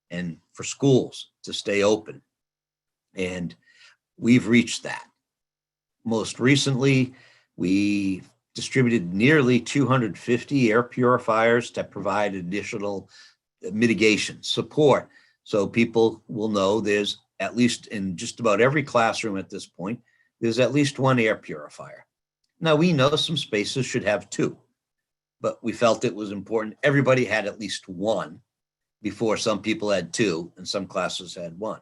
and for schools to stay open. And we've reached that. Most recently, we distributed nearly 250 air purifiers to provide additional mitigation support. So people will know there's, at least in just about every classroom at this point, there's at least one air purifier. Now, we know some spaces should have two, but we felt it was important everybody had at least one before some people had two and some classes had one.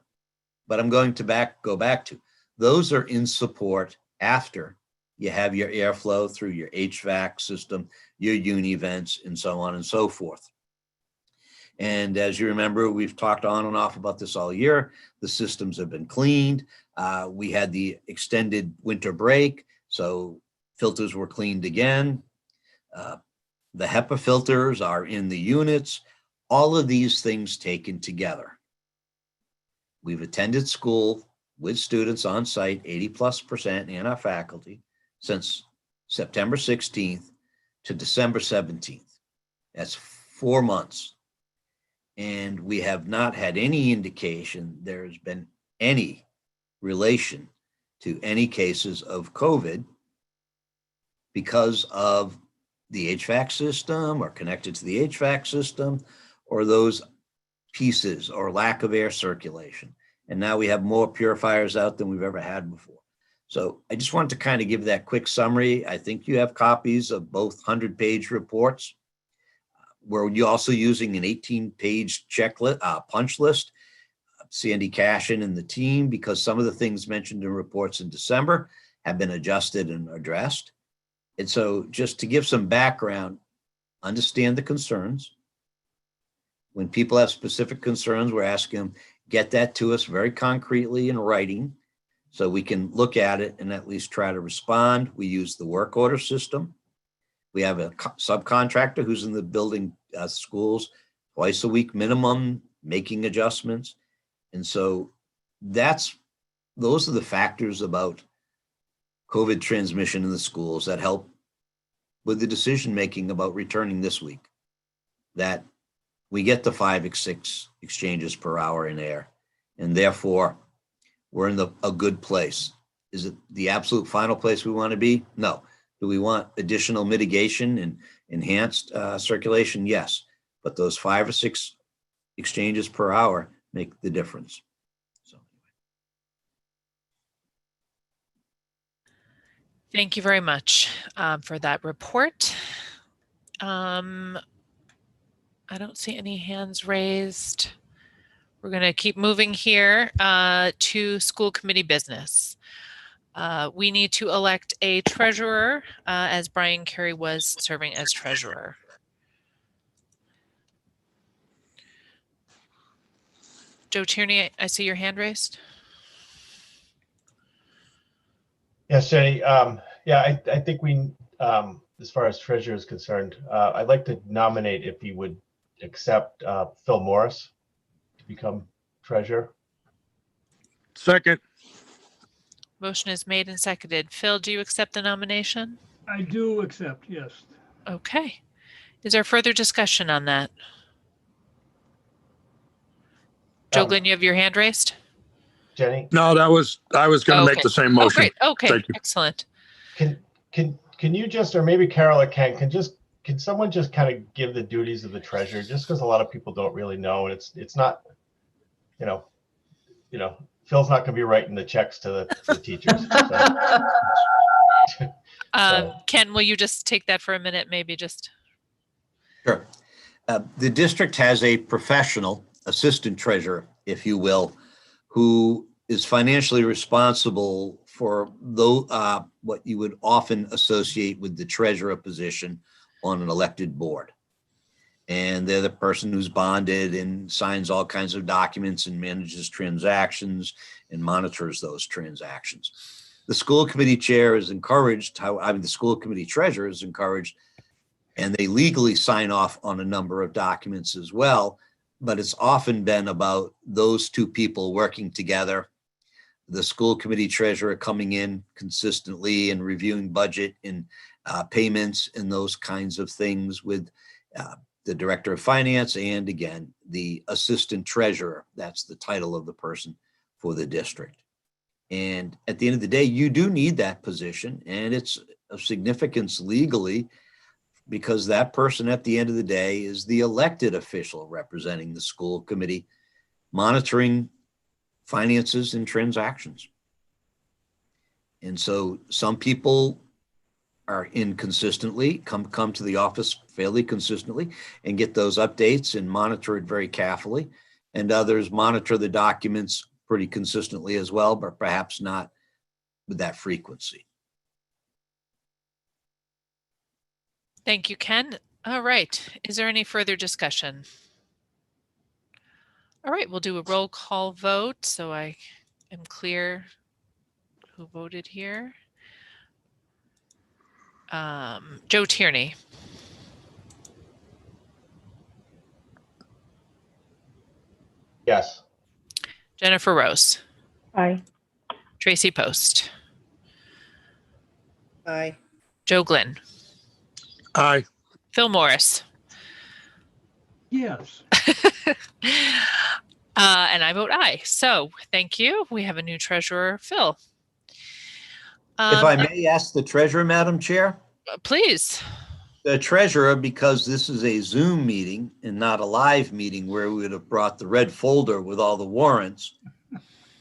But I'm going to go back to, those are in support after you have your airflow through your HVAC system, your uni vents, and so on and so forth. And as you remember, we've talked on and off about this all year. The systems have been cleaned. We had the extended winter break, so filters were cleaned again. The HEPA filters are in the units. All of these things taken together. We've attended school with students on site, 80+% and our faculty, since September 16th to December 17th. That's 4 months. And we have not had any indication there's been any relation to any cases of COVID because of the HVAC system or connected to the HVAC system or those pieces or lack of air circulation. And now we have more purifiers out than we've ever had before. So I just wanted to kind of give that quick summary. I think you have copies of both 100-page reports. We're also using an 18-page checklist, punch list. Sandy Cashin and the team, because some of the things mentioned in reports in December have been adjusted and addressed. And so just to give some background, understand the concerns. When people have specific concerns, we're asking them, get that to us very concretely in writing so we can look at it and at least try to respond. We use the work order system. We have a subcontractor who's in the building schools twice a week minimum, making adjustments. And so those are the factors about COVID transmission in the schools that help with the decision-making about returning this week, that we get the 5 or 6 exchanges per hour in air, and therefore we're in a good place. Is it the absolute final place we want to be? No. Do we want additional mitigation and enhanced circulation? Yes. But those 5 or 6 exchanges per hour make the difference. So. Thank you very much for that report. I don't see any hands raised. We're going to keep moving here to school committee business. We need to elect a treasurer as Brian Carey was serving as treasurer. Joe Tierney, I see your hand raised. Yes, Jenny. Yeah, I think we, as far as treasurer is concerned, I'd like to nominate if he would accept Phil Morris to become treasurer. Second. Motion is made and seconded. Phil, do you accept the nomination? I do accept, yes. Okay. Is there further discussion on that? Joe Glenn, you have your hand raised? Jenny? No, I was going to make the same motion. Oh, great. Okay, Thank you. Excellent. Can you just, or maybe Carol or Ken, can someone just kind of give the duties of the treasurer, just because a lot of people don't really know, and it's not, you know, Phil's not going to be writing the checks to the teachers. So. Ken, will you just take that for a minute, maybe just? Sure. The district has a professional assistant treasurer, if you will, who is financially responsible for what you would often associate with the treasurer position on an elected board. And they're the person who's bonded and signs all kinds of documents and manages transactions and monitors those transactions. The school committee chair is encouraged, the school committee treasurer is encouraged, and they legally sign off on a number of documents as well, but it's often been about those two people working together, the school committee treasurer coming in consistently and reviewing budget and payments and those kinds of things with the director of finance, and again, the assistant treasurer. That's the title of the person for the district. And at the end of the day, you do need that position, and it's of significance legally, because that person at the end of the day is the elected official representing the school committee, monitoring finances and transactions. And so some people are inconsistently, come to the office fairly consistently and get those updates and monitor it very carefully. And others monitor the documents pretty consistently as well, but perhaps not with that frequency. Thank you, Ken. All right. Is there any further discussion? All right, we'll do a roll call vote so I am clear who voted here. Joe Tierney. Yes. Jennifer Rose. Aye. Tracy Post. Aye. Joe Glynn. Aye. Phil Morris. Yes. And I vote aye. So thank you. We have a new treasurer, Phil. If I may ask the treasurer, Madam Chair? Please. The treasurer, because this is a Zoom meeting and not a live meeting where we would have brought the red folder with all the warrants,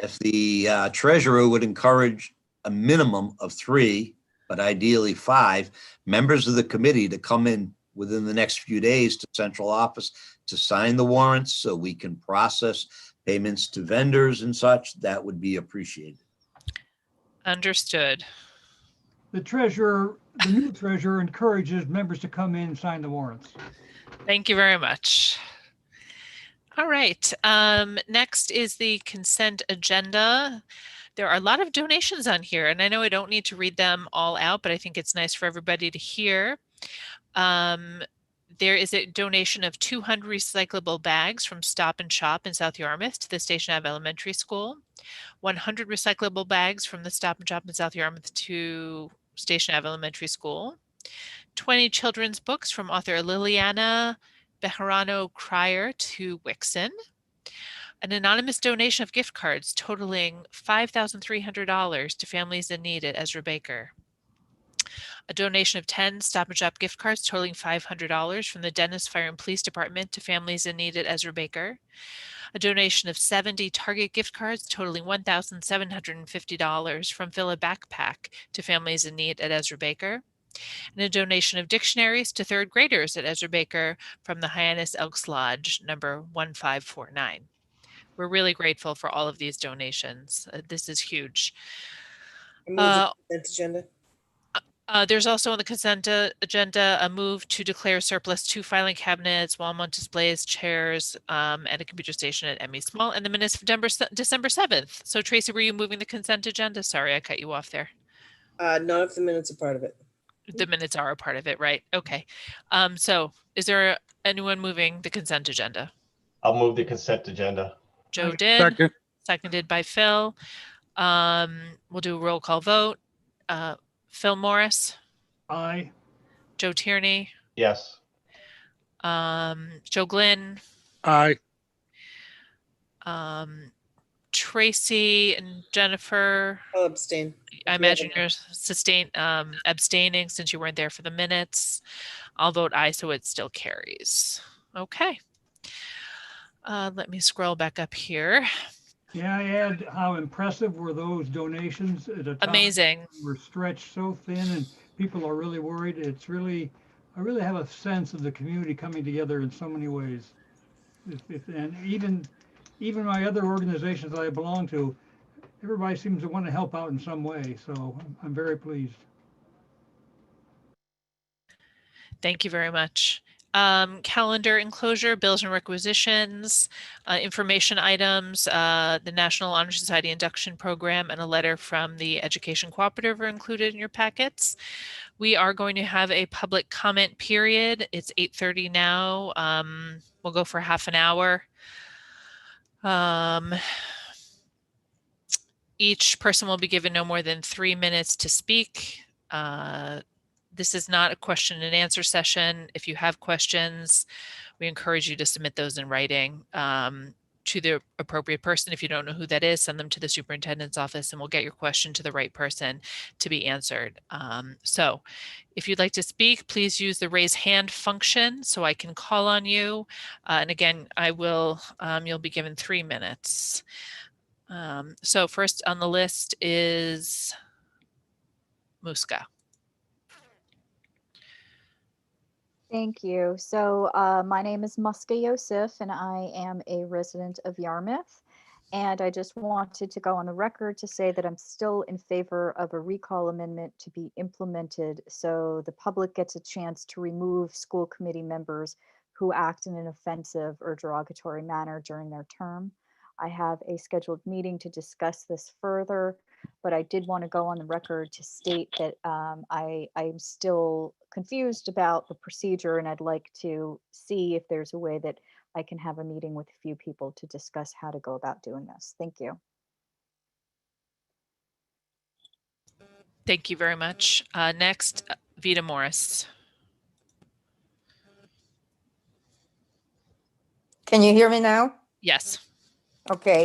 if the treasurer would encourage a minimum of 3, but ideally 5 members of the committee to come in within the next few days to central office to sign the warrants so we can process payments to vendors and such, that would be appreciated. Understood. The treasurer, the new treasurer encourages members to come in and sign the warrants. Thank you very much. All right. Next is the consent agenda. There are a lot of donations on here, and I know I don't need to read them all out, but I think it's nice for everybody to hear. There is a donation of 200 recyclable bags from Stop and Shop in South Yarmouth to the Station Ave Elementary School. 100 recyclable bags from the Stop and Shop in South Yarmouth to Station Ave Elementary School. 20 children's books from author Liliana Bejarano Cryer to Wixon. An anonymous donation of gift cards totaling $5,300 to families in need at Ezra Baker. A donation of 10 Stop and Shop gift cards totaling $500 from the Dennis Fire and Police Department to families in need at Ezra Baker. A donation of 70 Target gift cards totaling $1,750 from Villa Backpack to families in need at Ezra Baker. And a donation of dictionaries to 3rd graders at Ezra Baker from the Hyannis Elks Lodge, number 1549. We're really grateful for all of these donations. This is huge. I move the consent agenda. There's also on the consent agenda a move to declare surplus 2 filing cabinets, wall mount displays, chairs, and a computer station at Emmy Small, and the minutes of December 7th. So Tracy, were you moving the consent agenda? Sorry, I cut you off there. None of the minutes are part of it. The minutes are a part of it, right? Okay. So is there anyone moving the consent agenda? I'll move the consent agenda. Joe did. Second. Seconded by Phil. We'll do a roll call vote. Phil Morris. Aye. Joe Tierney. Yes. Joe Glynn. Aye. Tracy and Jennifer. I'll abstain. I imagine you're abstaining since you weren't there for the minutes. I'll vote aye, so it still carries. Okay. Let me scroll back up here. Yeah, I add how impressive were those donations at a time. Amazing. We're stretched so thin and people are really worried. It's really, I really have a sense of the community coming together in so many ways. And even my other organizations that I belong to, everybody seems to want to help out in some way. So I'm very pleased. Thank you very much. Calendar enclosure, bills and requisitions, information items, the National Honor Society induction program, and a letter from the Education Cooperative are included in your packets. We are going to have a public comment period. It's 8:30 now. We'll go for half an hour. Each person will be given no more than 3 minutes to speak. This is not a question and answer session. If you have questions, we encourage you to submit those in writing. to the appropriate person. If you don't know who that is, send them to the superintendent's office and we'll get your question to the right person to be answered. So if you'd like to speak, please use the raise hand function so I can call on you. And again, I will, you'll be given 3 minutes. So first on the list is Muska. Thank you. So my name is Muska Yosef, and I am a resident of Yarmouth. And I just wanted to go on the record to say that I'm still in favor of a recall amendment to be implemented so the public gets a chance to remove school committee members who act in an offensive or derogatory manner during their term. I have a scheduled meeting to discuss this further, but I did want to go on the record to state that I'm still confused about the procedure, and I'd like to see if there's a way that I can have a meeting with a few people to discuss how to go about doing this. Thank you. Thank you very much. Next, Vita Morris. Can you hear me now? Yes. Okay.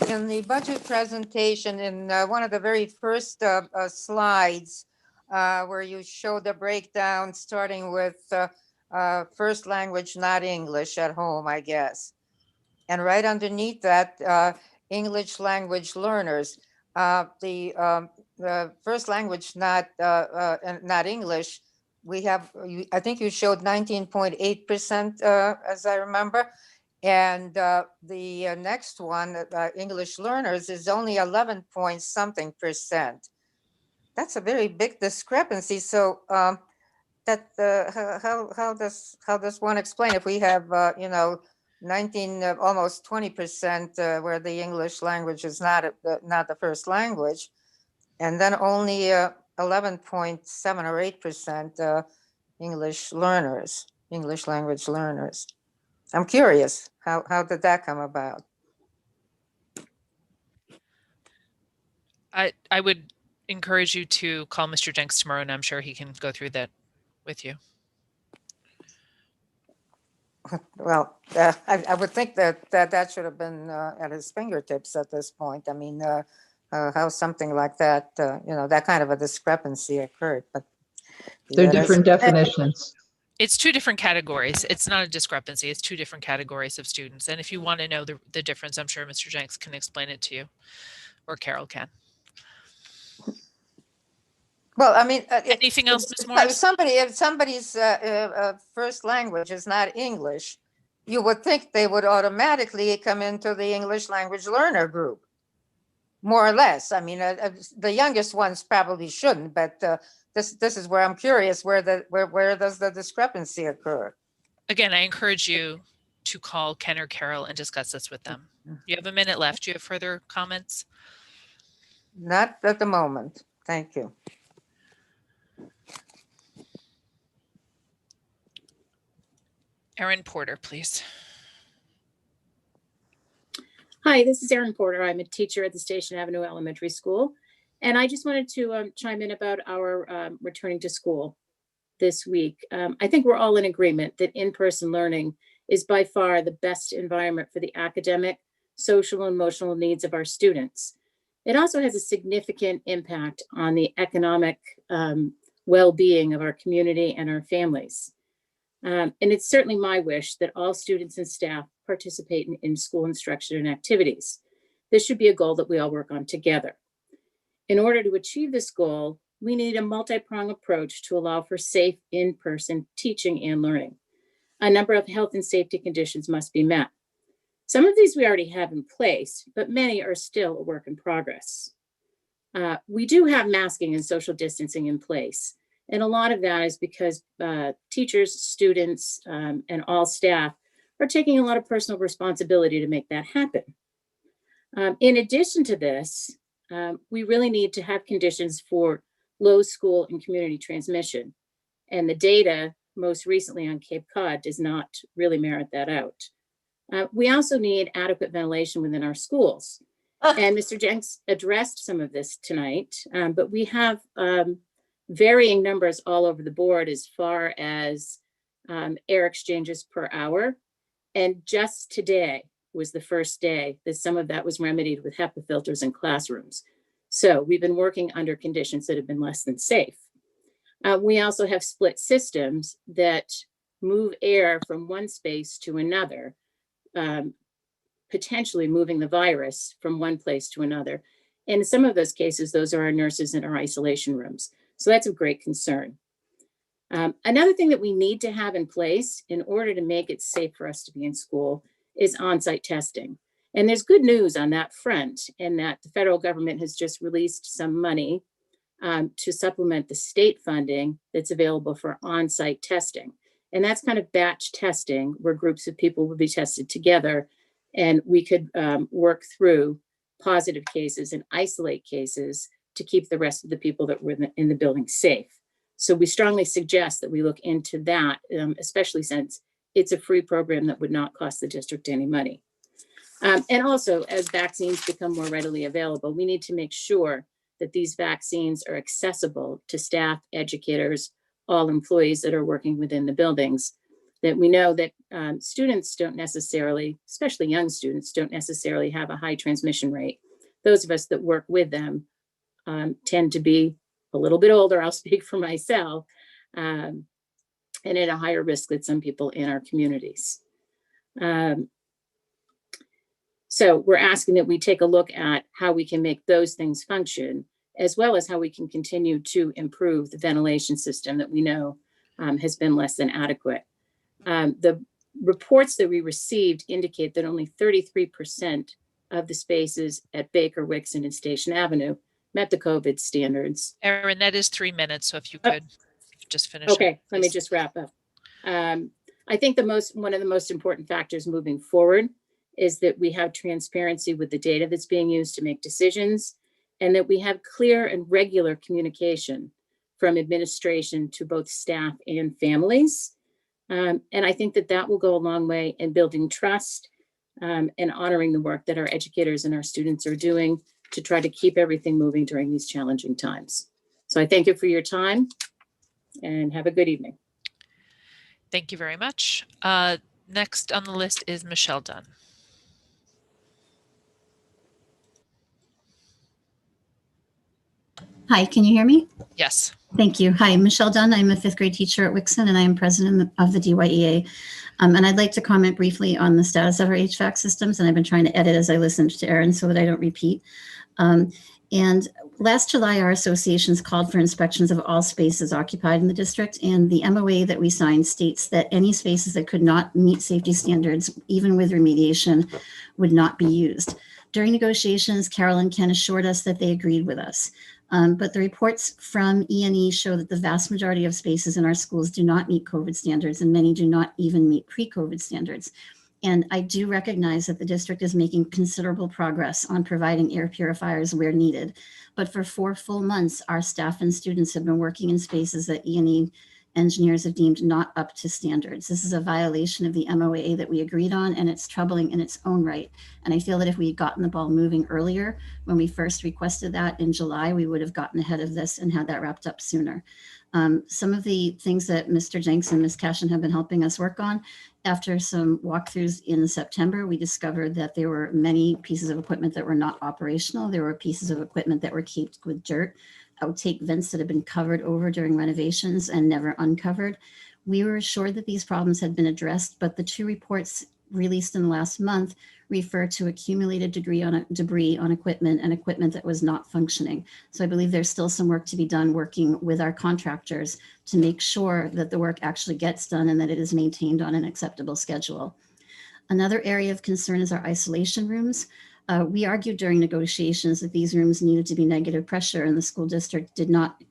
In the budget presentation, in one of the very first slides, where you show the breakdown starting with first language, not English at home, I guess. And right underneath that, English language learners. The first language, not English, we have, I think you showed 19.8%, as I remember. And the next one, English learners, is only 11 point something %. That's a very big discrepancy. So that how does one explain if we have 19 almost 20% where the English language is not the first language, and then only 11.7 or 8% English language learners. I'm curious, how did that come about? I would encourage you to call Mr. Jenks tomorrow, and I'm sure he can go through that with you. Well, I would think that should have been at his fingertips at this point. I mean, how something like that, that kind of a discrepancy occurred. But they're different definitions. It's 2 different categories. It's not a discrepancy. It's 2 different categories of students. And if you want to know the difference, I'm sure Mr. Jenks can explain it to you, or Carol can. Well, I mean, anything else, Ms. Morris? If somebody's first language is not English, you would think they would automatically come into the English language learner group, more or less. I mean, the youngest ones probably shouldn't, but this is where I'm curious, where does the discrepancy occur? Again, I encourage you to call Ken or Carol and discuss this with them. You have a minute left. Do you have further comments? Not at the moment. Thank you. Erin Porter, please. Hi, this is Erin Porter. I'm a teacher at the Station Avenue Elementary School. And I just wanted to chime in about our returning to school this week. I think we're all in agreement that in-person learning is by far the best environment for the academic, social, and emotional needs of our students. It also has a significant impact on the economic well-being of our community and our families. And it's certainly my wish that all students and staff participate in school instruction and activities. This should be a goal that we all work on together. In order to achieve this goal, we need a multi-pronged approach to allow for safe in-person teaching and learning. A number of health and safety conditions must be met. Some of these we already have in place, but many are still a work in progress. We do have masking and social distancing in place. And a lot of that is because teachers, students, and all staff are taking a lot of personal responsibility to make that happen. In addition to this, we really need to have conditions for low school and community transmission. And the data most recently on Cape Cod does not really merit that out. We also need adequate ventilation within our schools. And Mr. Jenks addressed some of this tonight, but we have varying numbers all over the board as far as air exchanges per hour. And just today, was the first day that some of that was remedied with HEPA filters in classrooms. So we've been working under conditions that have been less than safe. We also have split systems that move air from one space to another, potentially moving the virus from one place to another. And in some of those cases, those are our nurses in our isolation rooms. So that's of great concern. Another thing that we need to have in place in order to make it safe for us to be in school is on-site testing. And there's good news on that front in that the federal government has just released some money to supplement the state funding that's available for on-site testing. And that's kind of batch testing where groups of people would be tested together and we could work through positive cases and isolate cases to keep the rest of the people that were in the building safe. So we strongly suggest that we look into that, especially since it's a free program that would not cost the district any money. And also, as vaccines become more readily available, we need to make sure that these vaccines are accessible to staff, educators, all employees that are working within the buildings. That we know that students don't necessarily, especially young students, don't necessarily have a high transmission rate. Those of us that work with them tend to be a little bit older, I'll speak for myself, and at a higher risk than some people in our communities. So we're asking that we take a look at how we can make those things function, as well as how we can continue to improve the ventilation system that we know has been less than adequate. The reports that we received indicate that only 33% of the spaces at Baker, Wixon, and Station Avenue met the COVID standards. Erin, that is 3 minutes, so if you could just finish. Okay, let me just wrap up. I think one of the most important factors moving forward is that we have transparency with the data that's being used to make decisions, and that we have clear and regular communication from administration to both staff and families. And I think that that will go a long way in building trust and honoring the work that our educators and our students are doing to try to keep everything moving during these challenging times. So I thank you for your time and have a good evening. Thank you very much. Next on the list is Michelle Dunn. Hi, can you hear me? Yes. Thank you. Hi, Michelle Dunn. I'm a 5th grade teacher at Wixon and I am president of the DYEA. And I'd like to comment briefly on the status of our HVAC systems. And I've been trying to edit as I listened to Erin so that I don't repeat. And last July, our associations called for inspections of all spaces occupied in the district. And the MOA that we signed states that any spaces that could not meet safety standards, even with remediation, would not be used. During negotiations, Carol and Ken assured us that they agreed with us. But the reports from E&E show that the vast majority of spaces in our schools do not meet COVID standards, and many do not even meet pre-COVID standards. And I do recognize that the district is making considerable progress on providing air purifiers where needed. But for 4 full months, our staff and students have been working in spaces that E&E engineers have deemed not up to standards. This is a violation of the MOA that we agreed on, and it's troubling in its own right. And I feel that if we had gotten the ball moving earlier, when we first requested that in July, we would have gotten ahead of this and had that wrapped up sooner. Some of the things that Mr. Jenks and Ms. Cashin have been helping us work on, after some walkthroughs in September, we discovered that there were many pieces of equipment that were not operational. There were pieces of equipment that were caked with dirt, outtake vents that had been covered over during renovations and never uncovered. We were assured that these problems had been addressed, but the 2 reports released in the last month refer to accumulated debris on equipment and equipment that was not functioning. So I believe there's still some work to be done working with our contractors to make sure that the work actually gets done and that it is maintained on an acceptable schedule. Another area of concern is our isolation rooms. We argued during negotiations that these rooms needed to be negative pressure, and the school district did not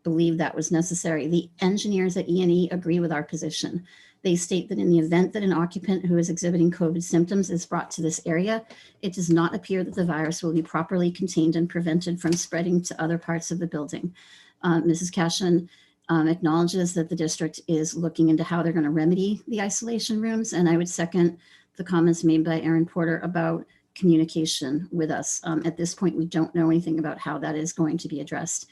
believe that was necessary. The engineers at E&E agree with our position. They state that in the event that an occupant who is exhibiting COVID symptoms is brought to this area, it does not appear that the virus will be properly contained and prevented from spreading to other parts of the building. Mrs. Cashin acknowledges that the district is looking into how they're going to remedy the isolation rooms, and I would second the comments made by Erin Porter about communication with us. At this point, we don't know anything about how that is going to be addressed.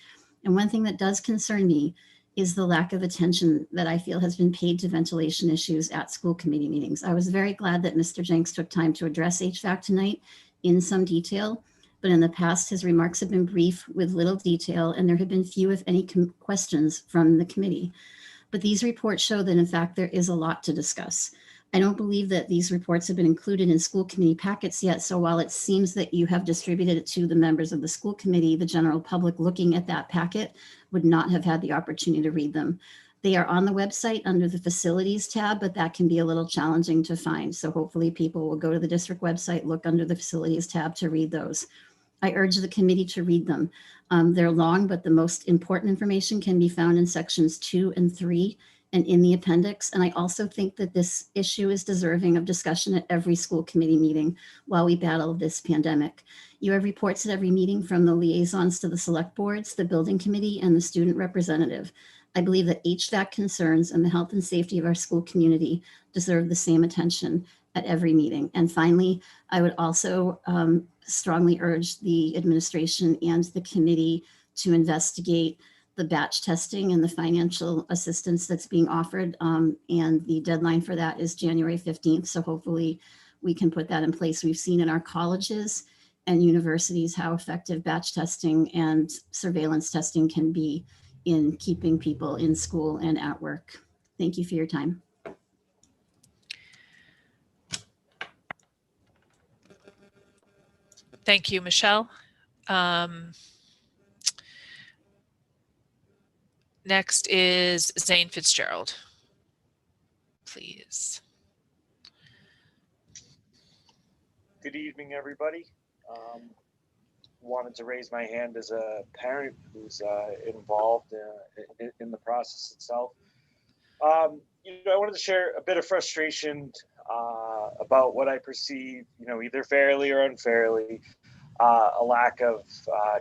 And one thing that does concern me is the lack of attention that I feel has been paid to ventilation issues at school committee meetings. I was very glad that Mr. Jenks took time to address HVAC tonight in some detail, but in the past, his remarks have been brief with little detail, and there have been few, if any, questions from the committee. But these reports show that, in fact, there is a lot to discuss. I don't believe that these reports have been included in school committee packets yet, so while it seems that you have distributed it to the members of the school committee, the general public looking at that packet would not have had the opportunity to read them. They are on the website under the facilities tab, but that can be a little challenging to find. So hopefully people will go to the district website, look under the facilities tab to read those. I urge the committee to read them. They're long, but the most important information can be found in sections 2 and 3 and in the appendix. And I also think that this issue is deserving of discussion at every school committee meeting while we battle this pandemic. You have reports at every meeting from the liaisons to the select boards, the building committee, and the student representative. I believe that HVAC concerns and the health and safety of our school community deserve the same attention at every meeting. And finally, I would also strongly urge the administration and the committee to investigate the batch testing and the financial assistance that's being offered. And the deadline for that is January 15th. So hopefully we can put that in place. We've seen in our colleges and universities how effective batch testing and surveillance testing can be in keeping people in school and at work. Thank you for your time. Thank you, Michelle. Next is Zane Fitzgerald, please. Good evening, everybody. Wanted to raise my hand as a parent who's involved in the process itself. I wanted to share a bit of frustration about what I perceive, either fairly or unfairly, a lack of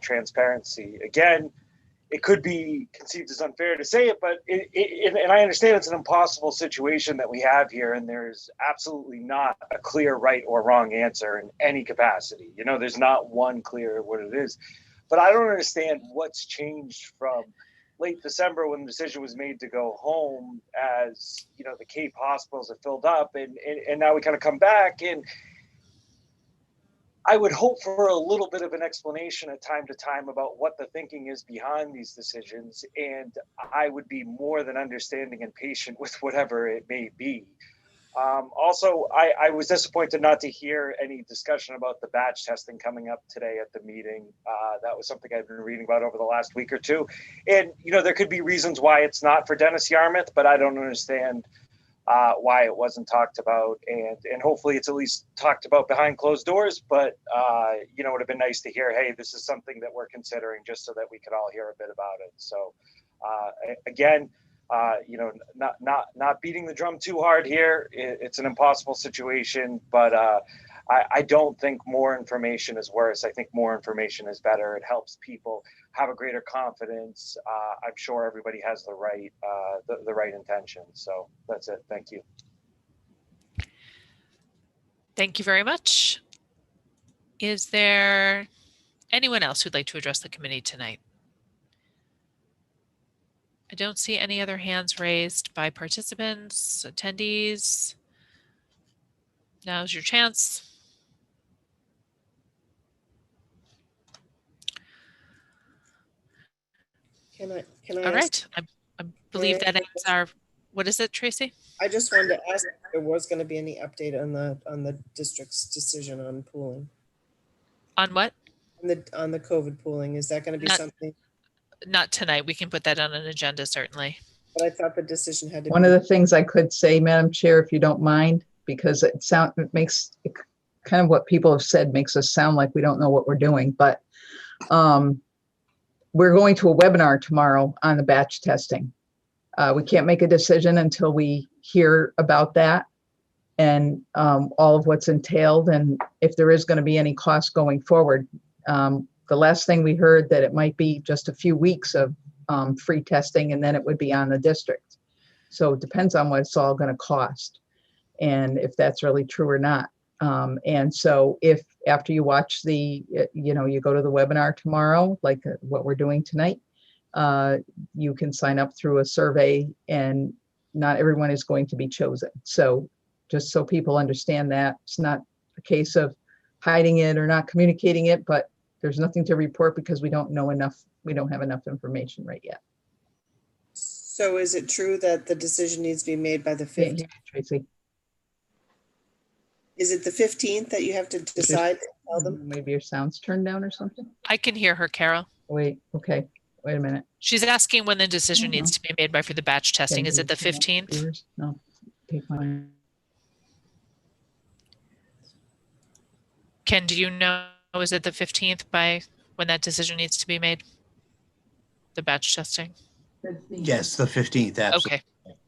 transparency. Again, it could be conceived as unfair to say it, but and I understand it's an impossible situation that we have here, and there's absolutely not a clear right or wrong answer in any capacity. There's not one clear what it is, but I don't understand what's changed from late December when the decision was made to go home, as the Cape hospitals have filled up, and now we kind of come back, and I would hope for a little bit of an explanation at time to time about what the thinking is behind these decisions, and I would be more than understanding and patient with whatever it may be. Also, I was disappointed not to hear any discussion about the batch testing coming up today at the meeting. That was something I've been reading about over the last week or two. And, there could be reasons why it's not for Dennis-Yarmouth, but I don't understand why it wasn't talked about, and hopefully it's at least talked about behind closed doors. But it would have been nice to hear, hey, this is something that we're considering, just so that we could all hear a bit about it. So again, not beating the drum too hard here. It's an impossible situation, but I don't think more information is worse. I think more information is better. It helps people have a greater confidence. I'm sure everybody has the right intention. So that's it. Thank you. Thank you very much. Is there anyone else who'd like to address the committee tonight? I don't see any other hands raised by participants, attendees. Now's your chance. Can I All ask, right. I believe that ends our, what is it, Tracy? I just wanted to ask if there was going to be any update on the district's decision on pooling. On what? On the COVID pooling. Is that going to be something? Not tonight. We can put that on an agenda, certainly. But I thought the decision had to One be. of the things I could say, Madam Chair, if you don't mind, because it makes it kind of what people have said makes us sound like we don't know what we're doing, but we're going to a webinar tomorrow on the batch testing. We can't make a decision until we hear about that and all of what's entailed, and if there is going to be any cost going forward. The last thing we heard that it might be just a few weeks of free testing, and then it would be on the district. So it depends on what it's all going to cost and if that's really true or not. And so if after you watch the, you go to the webinar tomorrow, like what we're doing tonight, You can sign up through a survey, and not everyone is going to be chosen. So just so people understand that, it's not a case of hiding it or not communicating it, but there's nothing to report because we don't know enough. We don't have enough information right yet. So is it true that the decision needs to be made by the 15th? Tracy. Is it the 15th that you have to decide? Tell them? Maybe your sound's turned down or something. I can hear her, Carol. Wait, okay. Wait a minute. She's asking when the decision needs to be made by for the batch testing. Is it the 15th? No. Take mine. Ken, do you know, is it the 15th by when that decision needs to be made? The batch testing? Yes, the 15th, absolutely. Okay.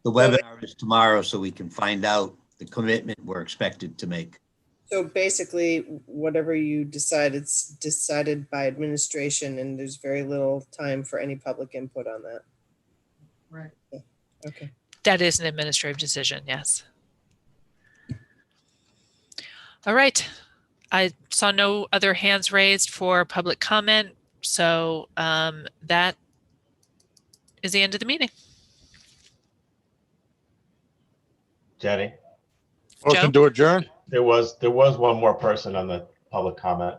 The webinar is tomorrow, so we can find out the commitment we're expected to make. So basically, whatever you decide, it's decided by administration, and there's very little time for any public input on that. Right. Okay. That is an administrative decision, yes. All right. I saw no other hands raised for public comment, so that is the end of the meeting. Jenny, Motion to adjourn? there was one more person on the public comment.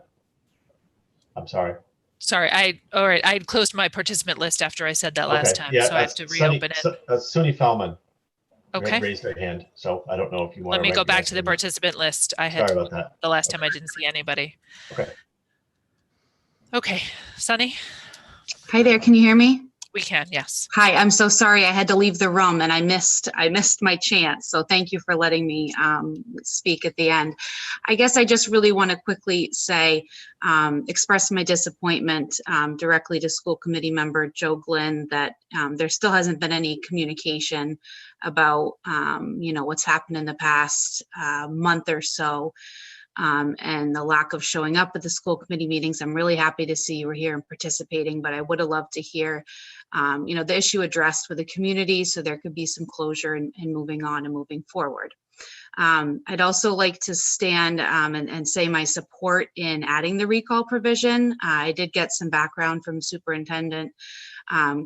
I'm sorry. Sorry, all right. I had closed my participant list after I said that last time, Yeah, so I have to reopen it. That's Suni Fellman. Okay. Raised her hand, so I don't know if you want Let me go back to the participant list. I had Sorry about that. the last time I didn't see anybody. Okay. Okay, Sunny, Hi there, can you hear me? we can, yes. Hi, I'm so sorry I had to leave the room and I missed my chance. So thank you for letting me speak at the end. I guess I just really want to quickly say, express my disappointment directly to school committee member Joe Glynn that there still hasn't been any communication about what's happened in the past month or so. And the lack of showing up at the school committee meetings. I'm really happy to see you were here and participating, but I would have loved to hear, the issue addressed with the community so there could be some closure and moving on and moving forward. I'd also like to stand and say my support in adding the recall provision. I did get some background from Superintendent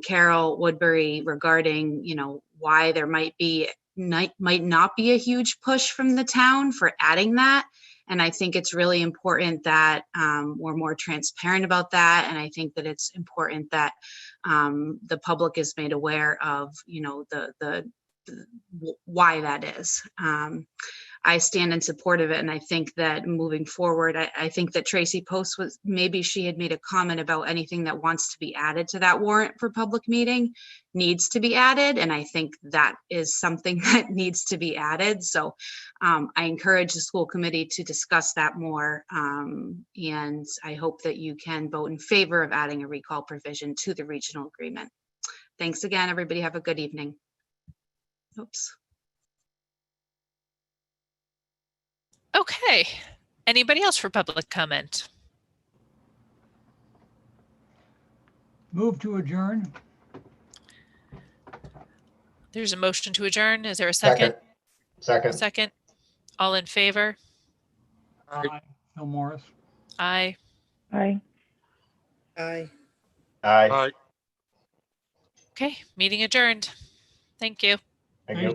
Carol Woodbury regarding, why there might not be a huge push from the town for adding that. And I think it's really important that we're more transparent about that. And I think that it's important that the public is made aware of, why that is. I stand in support of it. And I think that moving forward, I think that Tracy Post maybe she had made a comment about anything that wants to be added to that warrant for public meeting needs to be added. And I think that is something that needs to be added. So I encourage the school committee to discuss that more. And I hope that you can vote in favor of adding a recall provision to the regional agreement. Thanks again, everybody. Have a good evening. Oops. Okay. Anybody else for public comment? Move to adjourn. There's a motion to adjourn. Is there a second? Second. Second. All in favor? Aye. Phil Morris. Aye. Aye. Aye. Aye. Okay, meeting adjourned. Thank you. Thank you.